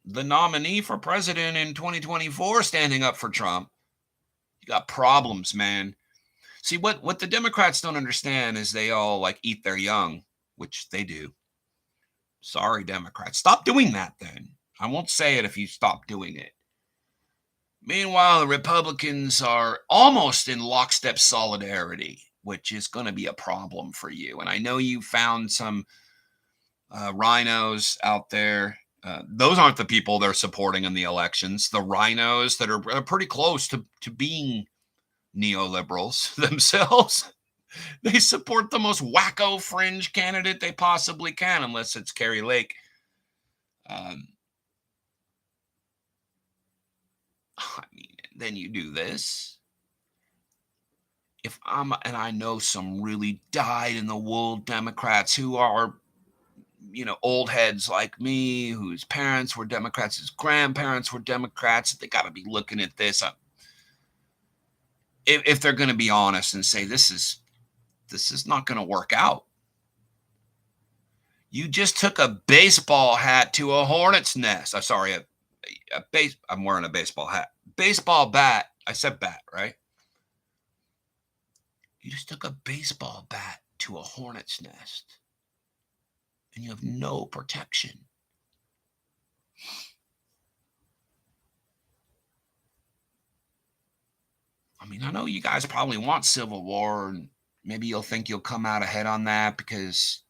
the nominee for president in 2024, standing up for Trump, you got problems, man. See, what the Democrats don't understand is they all like eat their young, which they do. Sorry, Democrats. Stop doing that then. I won't say it if you stop doing it. Meanwhile, the Republicans are almost in lockstep solidarity, which is going to be a problem for you. And I know you found some rhinos out there Those aren't the people they're supporting in the elections. The rhinos that are pretty close to being neoliberals themselves. They support the most wacko fringe candidate they possibly can, unless it's Carrie Lake. Um, I mean, then you do this. If and I know some really dyed in the wool Democrats who are, old heads like me, whose parents were Democrats, whose grandparents were Democrats, they got to be looking at this. If they're going to be honest and say this is not going to work out. You just took a baseball hat to a hornet's nest. I'm sorry, I'm wearing a baseball hat. Baseball bat. I said bat, right? You just took a baseball bat to a hornet's nest, and you have no protection. I mean, I know you guys probably want civil war, and maybe you'll think you'll come out ahead on that because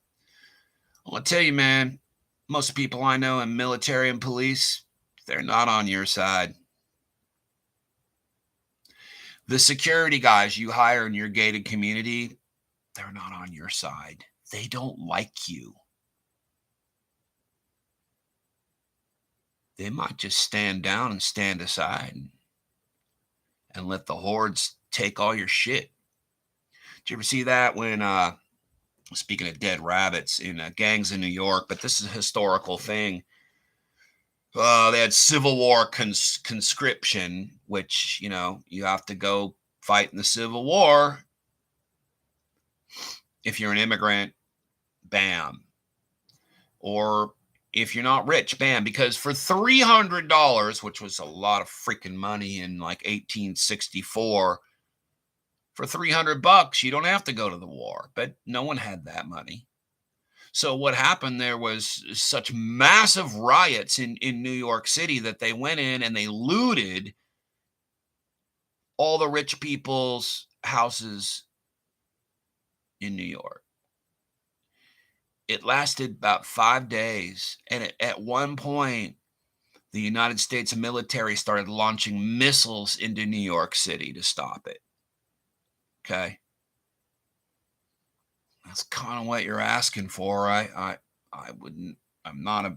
I'll tell you, man, most people I know in military and police, they're not on your side. The security guys you hire in your gated community, they're not on your side. They don't like you. They might just stand down and stand aside and let the hordes take all your shit. Did you ever see that when, speaking of dead rabbits, in gangs in New York, but this is a historical thing. They had Civil War conscription, which, you have to go fight in the Civil War. If you're an immigrant, bam. Or if you're not rich, bam. Because for $300, which was a lot of freaking money in like 1864, for $300, you don't have to go to the war. But no one had that money. So what happened there was such massive riots in New York City that they went in and they looted all the rich people's houses in New York. It lasted about 5 days. And at one point, the United States military started launching missiles into New York City to stop it. Okay. That's kind of what you're asking for. I wouldn't, I'm not a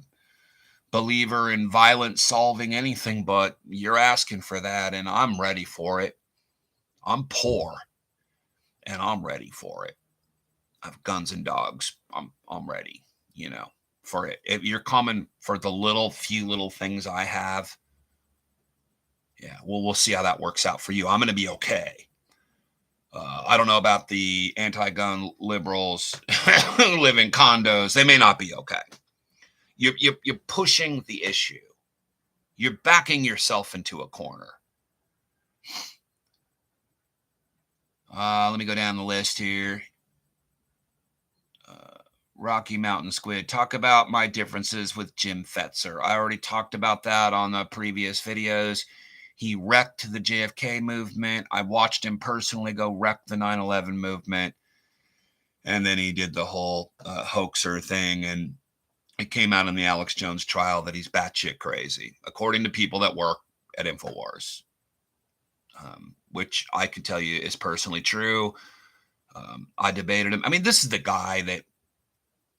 believer in violence solving anything, but you're asking for that, and I'm ready for it. I'm poor, and I'm ready for it. I have guns and dogs. I'm ready, for it. If you're coming for the few little things I have, yeah, well, we'll see how that works out for you. I'm going to be okay. I don't know about the anti-gun liberals who live in condos. They may not be okay. You're pushing the issue. You're backing yourself into a corner. Let me go down the list here. Rocky Mountain Squid. Talk about my differences with Jim Fetzer. I already talked about that on the previous videos. He wrecked the JFK movement. I watched him personally go wreck the 9/11 movement. And then he did the whole hoaxer thing. And it came out in the Alex Jones trial that he's batshit crazy, according to people that work at InfoWars, which I can tell you is personally true. I debated him. I mean, this is the guy that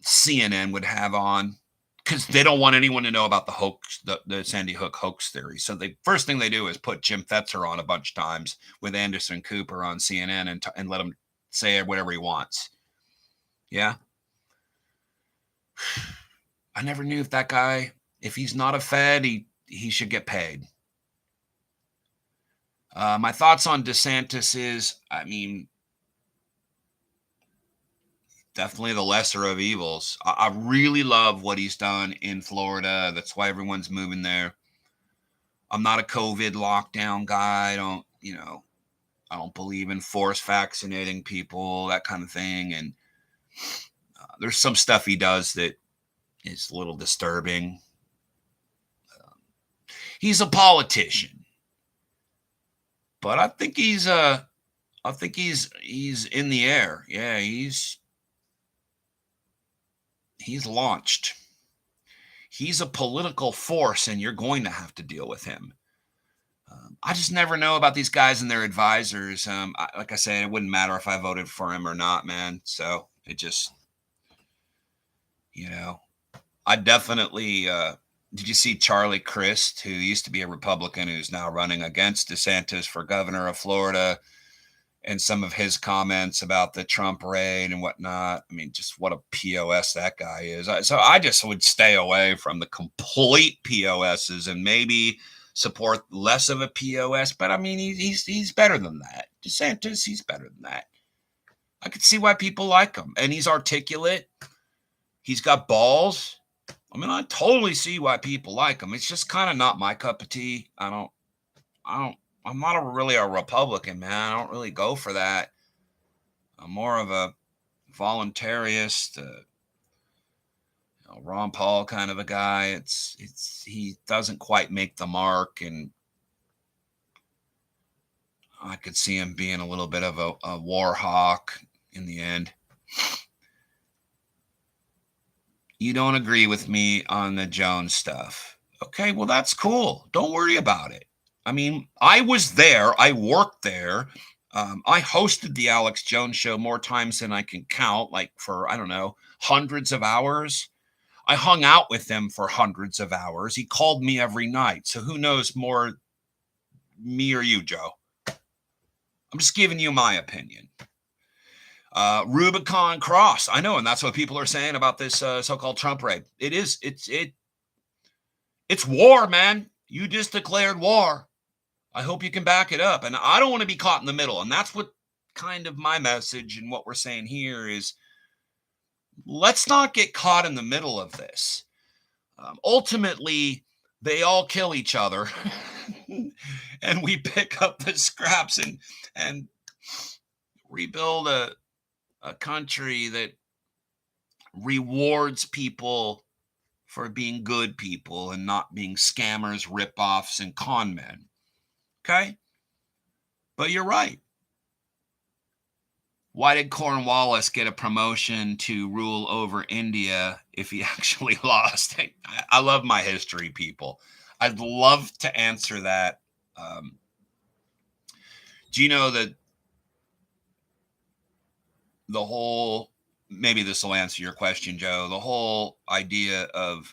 CNN would have on because they don't want anyone to know about the hoax, the Sandy Hook hoax theory. So the first thing they do is put Jim Fetzer on a bunch of times with Anderson Cooper on CNN and let him say whatever he wants. Yeah. I never knew if that guy, if he's not a Fed, he should get paid. My thoughts on DeSantis is, I mean, definitely the lesser of evils. I really love what he's done in Florida. That's why everyone's moving there. I'm not a COVID lockdown guy. I don't believe in force vaccinating people, that kind of thing. And there's some stuff he does that is a little disturbing. He's a politician, but I think he's in the air. Yeah, he's launched. He's a political force, and you're going to have to deal with him. I just never know about these guys and their advisors. Like I said, it wouldn't matter if I voted for him or not, man. So it just, you know, I definitely. Did you see Charlie Crist, who used to be a Republican, who's now running against DeSantis for governor of Florida, and some of his comments about the Trump raid and whatnot? I mean, just what a POS that guy is. So I just would stay away from the complete POSs and maybe support less of a POS. But I mean, he's better than that. DeSantis, he's better than that. I could see why people like him, and he's articulate. He's got balls. I mean, I totally see why people like him. It's just kind of not my cup of tea. I'm not really a Republican, man. I don't really go for that. I'm more of a voluntarist, Ron Paul kind of a guy. He doesn't quite make the mark, and I could see him being a little bit of a war hawk in the end. You don't agree with me on the Jones stuff. Okay, well, that's cool. Don't worry about it. I mean, I was there. I worked there. I hosted the Alex Jones show more times than I can count, like for, I don't know, hundreds of hours. I hung out with him for hundreds of hours. He called me every night. So who knows more, me or you, Joe? I'm just giving you my opinion. Rubicon Cross. I know, and that's what people are saying about this so-called Trump raid. It's war, man. You just declared war. I hope you can back it up. And I don't want to be caught in the middle. And that's what kind of my message and what we're saying here is, let's not get caught in the middle of this. Ultimately, they all kill each other. And we pick up the scraps and rebuild a country that rewards people for being good people and not being scammers, ripoffs, and con men. Okay? But you're right. Why did Cornwallis get a promotion to rule over India if he actually lost? I love my history, people. I'd love to answer that. Do you know that the whole, maybe this will answer your question, Joe, the whole idea of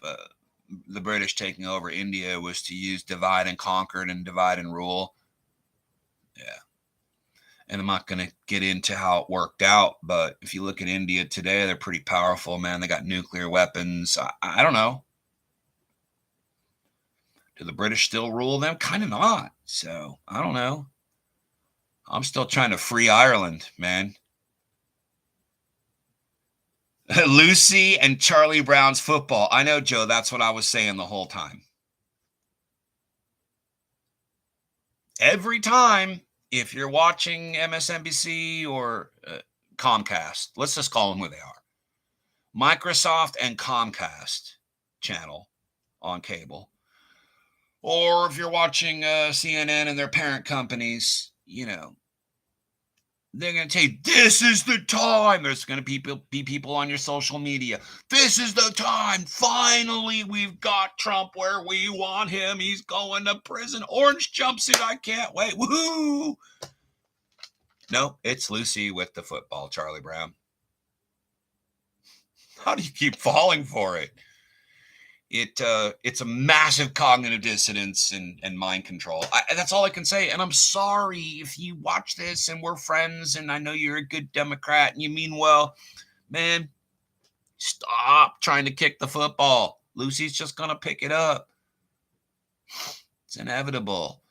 the British taking over India was to use divide and conquer and divide and rule? Yeah. And I'm not going to get into how it worked out, but if you look at India today, they're pretty powerful, man. They got nuclear weapons. I don't know. Do the British still rule them? Kind of not. So I don't know. I'm still trying to free Ireland, man. Lucy and Charlie Brown's football. I know, Joe, that's what I was saying the whole time. Every time, if you're watching MSNBC or Comcast, let's just call them who they are, Microsoft and Comcast channel on cable, or if you're watching CNN and their parent companies, they're going to tell you, this is the time. There's going to be people on your social media. This is the time. Finally, we've got Trump where we want him. He's going to prison. Orange jumpsuit. I can't wait. Woohoo. No, it's Lucy with the football, Charlie Brown. How do you keep falling for it? It's a massive cognitive dissonance and mind control. That's all I can say. And I'm sorry if you watch this and we're friends and I know you're a good Democrat and you mean well, man, stop trying to kick the football. Lucy's just going to pick it up. It's inevitable.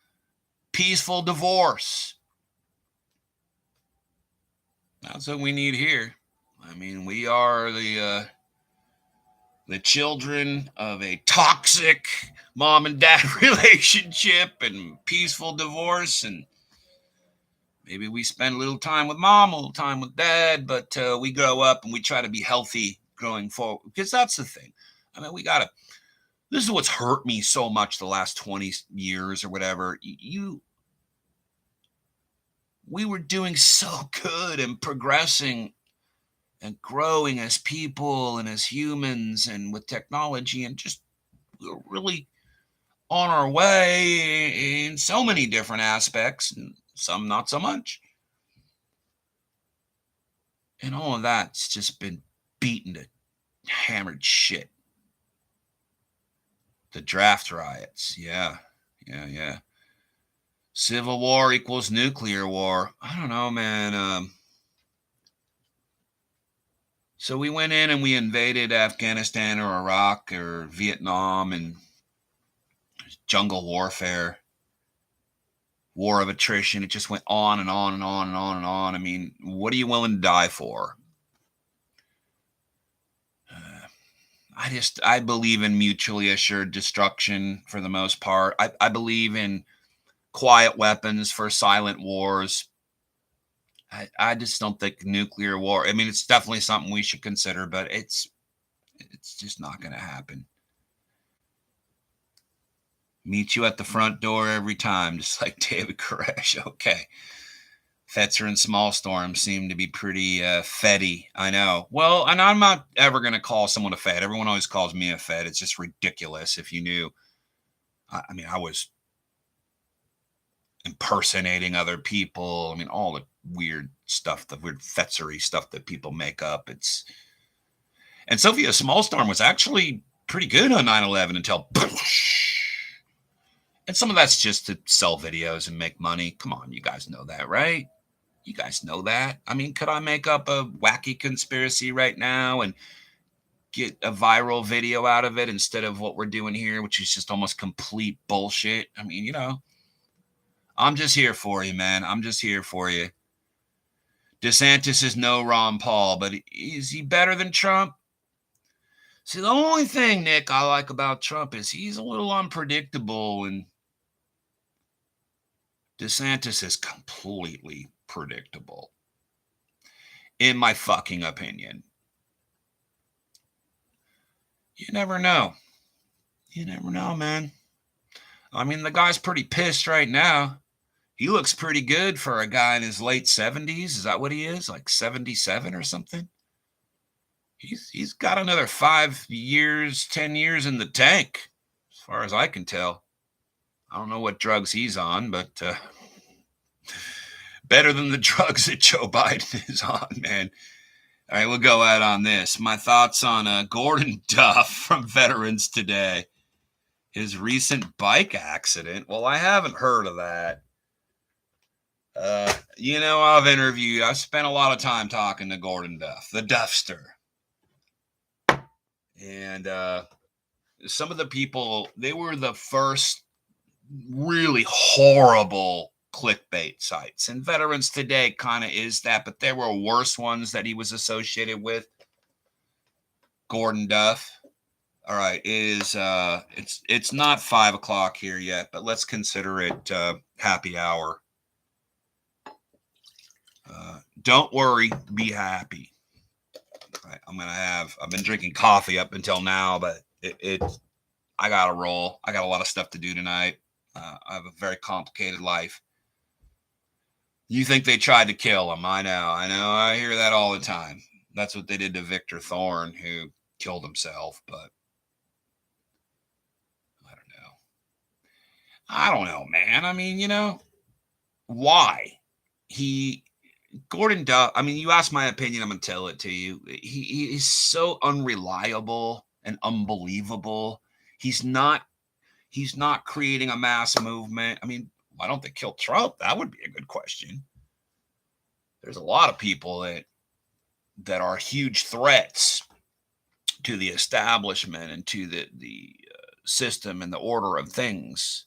Peaceful divorce. That's what we need here. I mean, we are the children of a toxic mom and dad relationship and peaceful divorce. And maybe we spend a little time with mom, a little time with dad, but we grow up and we try to be healthy going forward. Because that's the thing. I mean, this is what's hurt me so much the last 20 years or whatever. We were doing so good and progressing and growing as people and as humans and with technology, and just we're really on our way in so many different aspects, and some not so much. And all of that's just been beaten to hammered shit. The draft riots, yeah. Civil war equals nuclear war. I don't know, man. So we went in and we invaded Afghanistan or Iraq or Vietnam, and jungle warfare, war of attrition. It just went on and on and on and on and on. I mean, what are you willing to die for? I believe in mutually assured destruction for the most part. I believe in quiet weapons for silent wars. I just don't think nuclear war. I mean, it's definitely something we should consider, but it's just not going to happen. Meet you at the front door every time, just like David Koresh. Okay. Fetzer and Small Storm seem to be pretty fetty. I know. Well, and I'm not ever going to call someone a fed. Everyone always calls me a fed. It's just ridiculous. If you knew, I mean, I was impersonating other people. I mean, all the weird stuff, the weird Fetzery stuff that people make up. And Sophia Smallstorm was actually pretty good on 9/11 until, and some of that's just to sell videos and make money. Come on, you guys know that, right? You guys know that. I mean, could I make up a wacky conspiracy right now and get a viral video out of it instead of what we're doing here, which is just almost complete bullshit? I mean, I'm just here for you, man. I'm just here for you. DeSantis is no Ron Paul, but is he better than Trump? See, the only thing, Nick, I like about Trump is he's a little unpredictable, and DeSantis is completely predictable, in my fucking opinion. You never know. You never know, man. I mean, the guy's pretty pissed right now. He looks pretty good for a guy in his late 70s. Is that what he is? Like 77 or something? He's got another 5 years, 10 years in the tank, as far as I can tell. I don't know what drugs he's on, but better than the drugs that Joe Biden is on, man. All right, we'll go out on this. My thoughts on Gordon Duff from Veterans Today. His recent bike accident. Well, I haven't heard of that. I've spent a lot of time talking to Gordon Duff, the Duffster. And some of the people, they were the first really horrible clickbait sites. And Veterans Today kind of is that, but there were worse ones that he was associated with. Gordon Duff. All right, it's not 5:00 here yet, but let's consider it happy hour. Don't worry, be happy. Right, I've been drinking coffee up until now, but I gotta roll. I got a lot of stuff to do tonight. I have a very complicated life. You think they tried to kill him? I know. I hear that all the time. That's what they did to Victor Thorne, who killed himself, but I don't know, man. I mean, why? Gordon Duff, I mean, you asked my opinion, I'm going to tell it to you. He is so unreliable and unbelievable. He's not creating a mass movement. I mean, why don't they kill Trump? That would be a good question. There's a lot of people that are huge threats to the establishment and to the system and the order of things.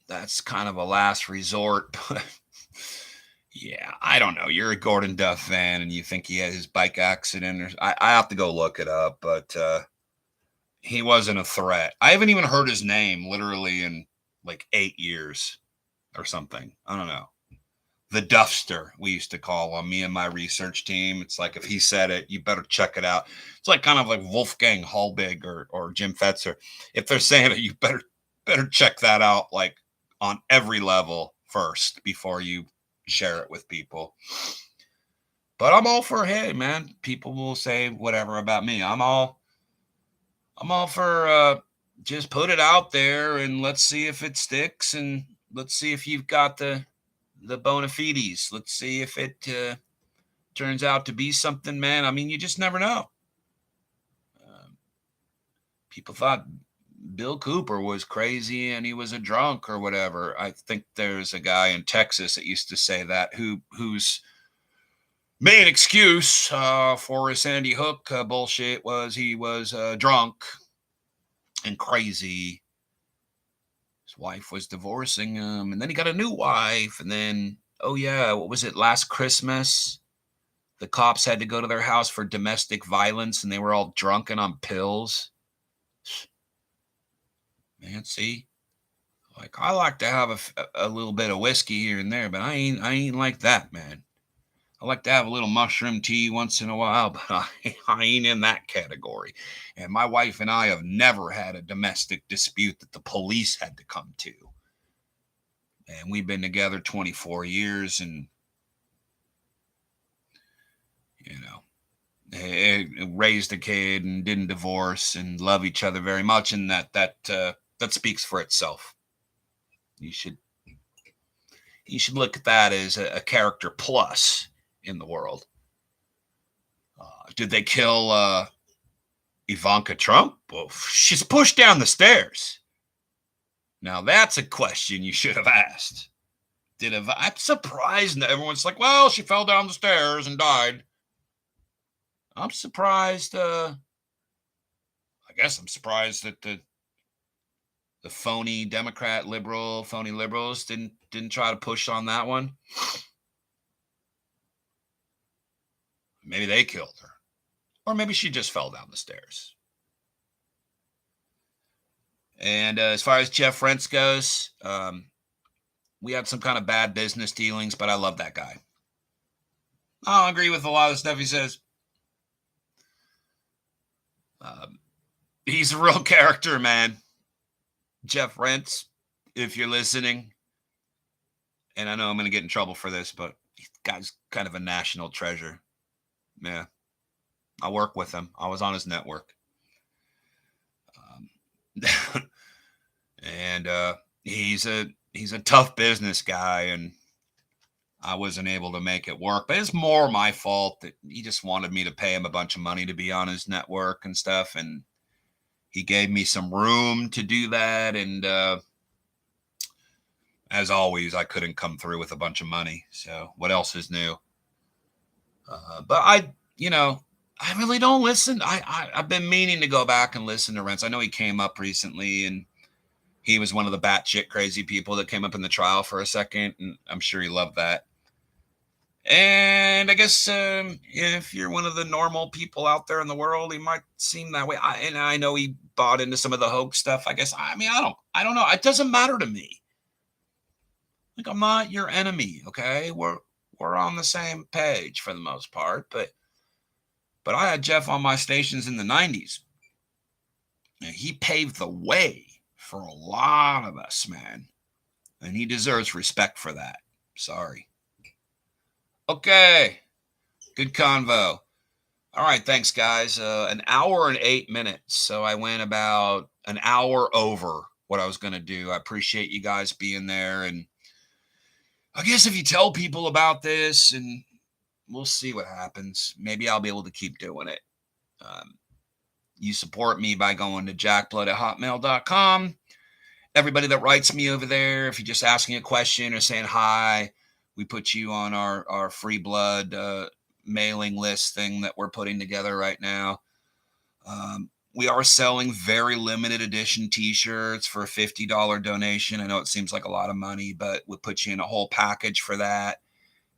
That's kind of a last resort, but yeah, I don't know. You're a Gordon Duff fan and you think he had his bike accident, or I have to go look it up, but he wasn't a threat. I haven't even heard his name literally in like 8 years or something. I don't know. The Duffster, we used to call him, me and my research team. It's like, if he said it, you better check it out. It's like kind of like Wolfgang Halbig or Jim Fetzer. If they're saying it, you better check that out, like on every level first before you share it with people. But I'm all for, hey, man, people will say whatever about me. I'm all I'm all for just put it out there and let's see if it sticks, and let's see if you've got the bona fides. Let's see if it turns out to be something, man. I mean, you just never know. People thought Bill Cooper was crazy and he was a drunk or whatever. I think there's a guy in Texas that used to say that whose main excuse for his Sandy Hook bullshit was he was drunk and crazy. His wife was divorcing him, and then he got a new wife, and then, oh yeah, what was it, last Christmas? The cops had to go to their house for domestic violence, and they were all drunk and on pills. Man, see, like I like to have a little bit of whiskey here and there, but I ain't like that, man. I like to have a little mushroom tea once in a while, but I ain't in that category. And my wife and I have never had a domestic dispute that the police had to come to. And we've been together 24 years, and you know, raised a kid and didn't divorce and love each other very much, and that speaks for itself. You should look at that as a character plus in the world. Did they kill Ivanka Trump? Well, she's pushed down the stairs. Now that's a question you should have asked. I'm surprised that everyone's like, well, she fell down the stairs and died. I'm surprised. I guess I'm surprised that the phony Democrat phony liberals didn't try to push on that one. Maybe they killed her, or maybe she just fell down the stairs. And as far as Jeff Rense goes, we had some kind of bad business dealings, but I love that guy. I don't agree with a lot of the stuff he says. He's a real character, man. Jeff Rense, if you're listening, and I know I'm going to get in trouble for this, but this guy's kind of a national treasure. Yeah. I work with him. I was on his network. And he's a tough business guy, and I wasn't able to make it work. But it's more my fault that he just wanted me to pay him a bunch of money to be on his network and stuff, and he gave me some room to do that. And as always, I couldn't come through with a bunch of money. So what else is new? But I really don't listen. I've been meaning to go back and listen to Rense. I know he came up recently, and he was one of the batshit crazy people that came up in the trial for a second, and I'm sure he loved that. And I guess if you're one of the normal people out there in the world, he might seem that way. I know he bought into some of the hoax stuff. I guess I don't know. It doesn't matter to me. Like, I'm not your enemy. Okay, we're on the same page for the most part, but I had Jeff on my stations in the 90s. And he paved the way for a lot of us, man. And he deserves respect for that. Sorry. Okay. Good convo. All right. Thanks, guys. An hour and 8 minutes. So I went about an hour over what I was going to do. I appreciate you guys being there. And I guess if you tell people about this, and we'll see what happens. Maybe I'll be able to keep doing it. You support me by going to jackblood@hotmail.com. Everybody that writes me over there, if you're just asking a question or saying hi, we put you on our free blood mailing list thing that we're putting together right now. We are selling very limited edition t-shirts for a $50 donation. I know it seems like a lot of money, but we'll put you in a whole package for that.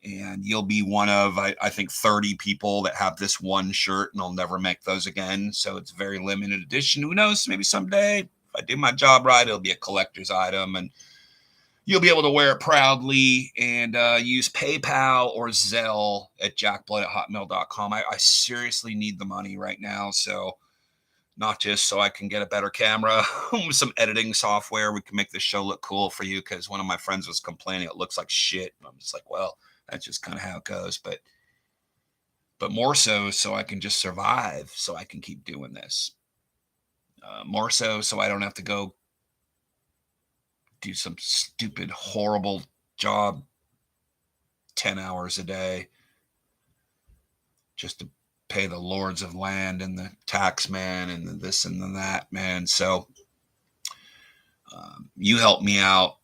And you'll be one of, I think, 30 people that have this one shirt, and I'll never make those again. So it's a very limited edition. Who knows? Maybe someday, if I do my job right, it'll be a collector's item, and you'll be able to wear it proudly. And use PayPal or Zelle at jackblood@hotmail.com. I seriously need the money right now. So not just so I can get a better camera, with some editing software, we can make this show look cool for you, because one of my friends was complaining it looks like shit. And I'm just like, well, that's just kind of how it goes. But more so I can just survive, so I can keep doing this. more so I don't have to go do some stupid, horrible job 10 hours a day just to pay the lords of land and the tax man and the this and the that, man. So you help me out.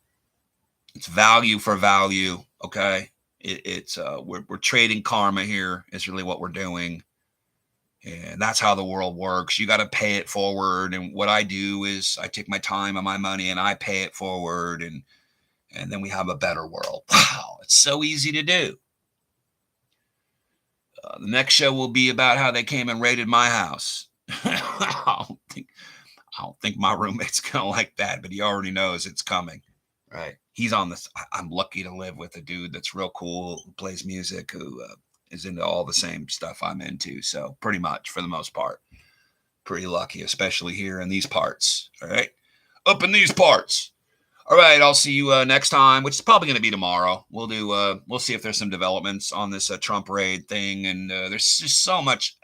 It's value for value, okay? It's we're trading karma here is really what we're doing. And that's how the world works. You got to pay it forward. And what I do is I take my time and my money and I pay it forward. And then we have a better world. Wow, it's so easy to do. The next show will be about how they came and raided my house. I don't think my roommate's gonna like that, but he already knows it's coming. Right? He's on this. I'm lucky to live with a dude that's real cool, who plays music, who is into all the same stuff I'm into. So pretty much, for the most part, pretty lucky, especially here in these parts. All right, up in these parts. All right, I'll see you next time, which is probably going to be tomorrow. We'll see if there's some developments on this Trump raid thing, and there's just so much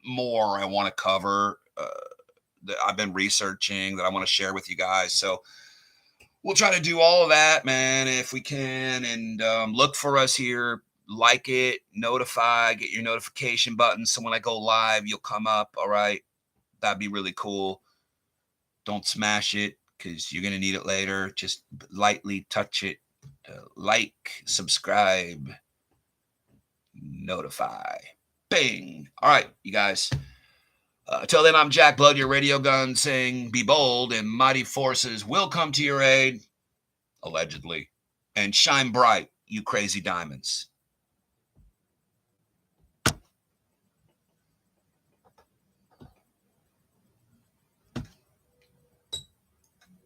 more I want to cover that I've been researching that I want to share with you guys. So we'll try to do all of that, man, if we can, and look for us here. Like it, notify, get your notification button, so when I go live, you'll come up. All right, that'd be really cool. Don't smash it, because you're going to need it later. Just lightly touch it. Like, subscribe, notify. Bing. All right, you guys. Till then, I'm Jack Blood, your radio gun, saying be bold and mighty forces will come to your aid, allegedly. And shine bright, you crazy diamonds.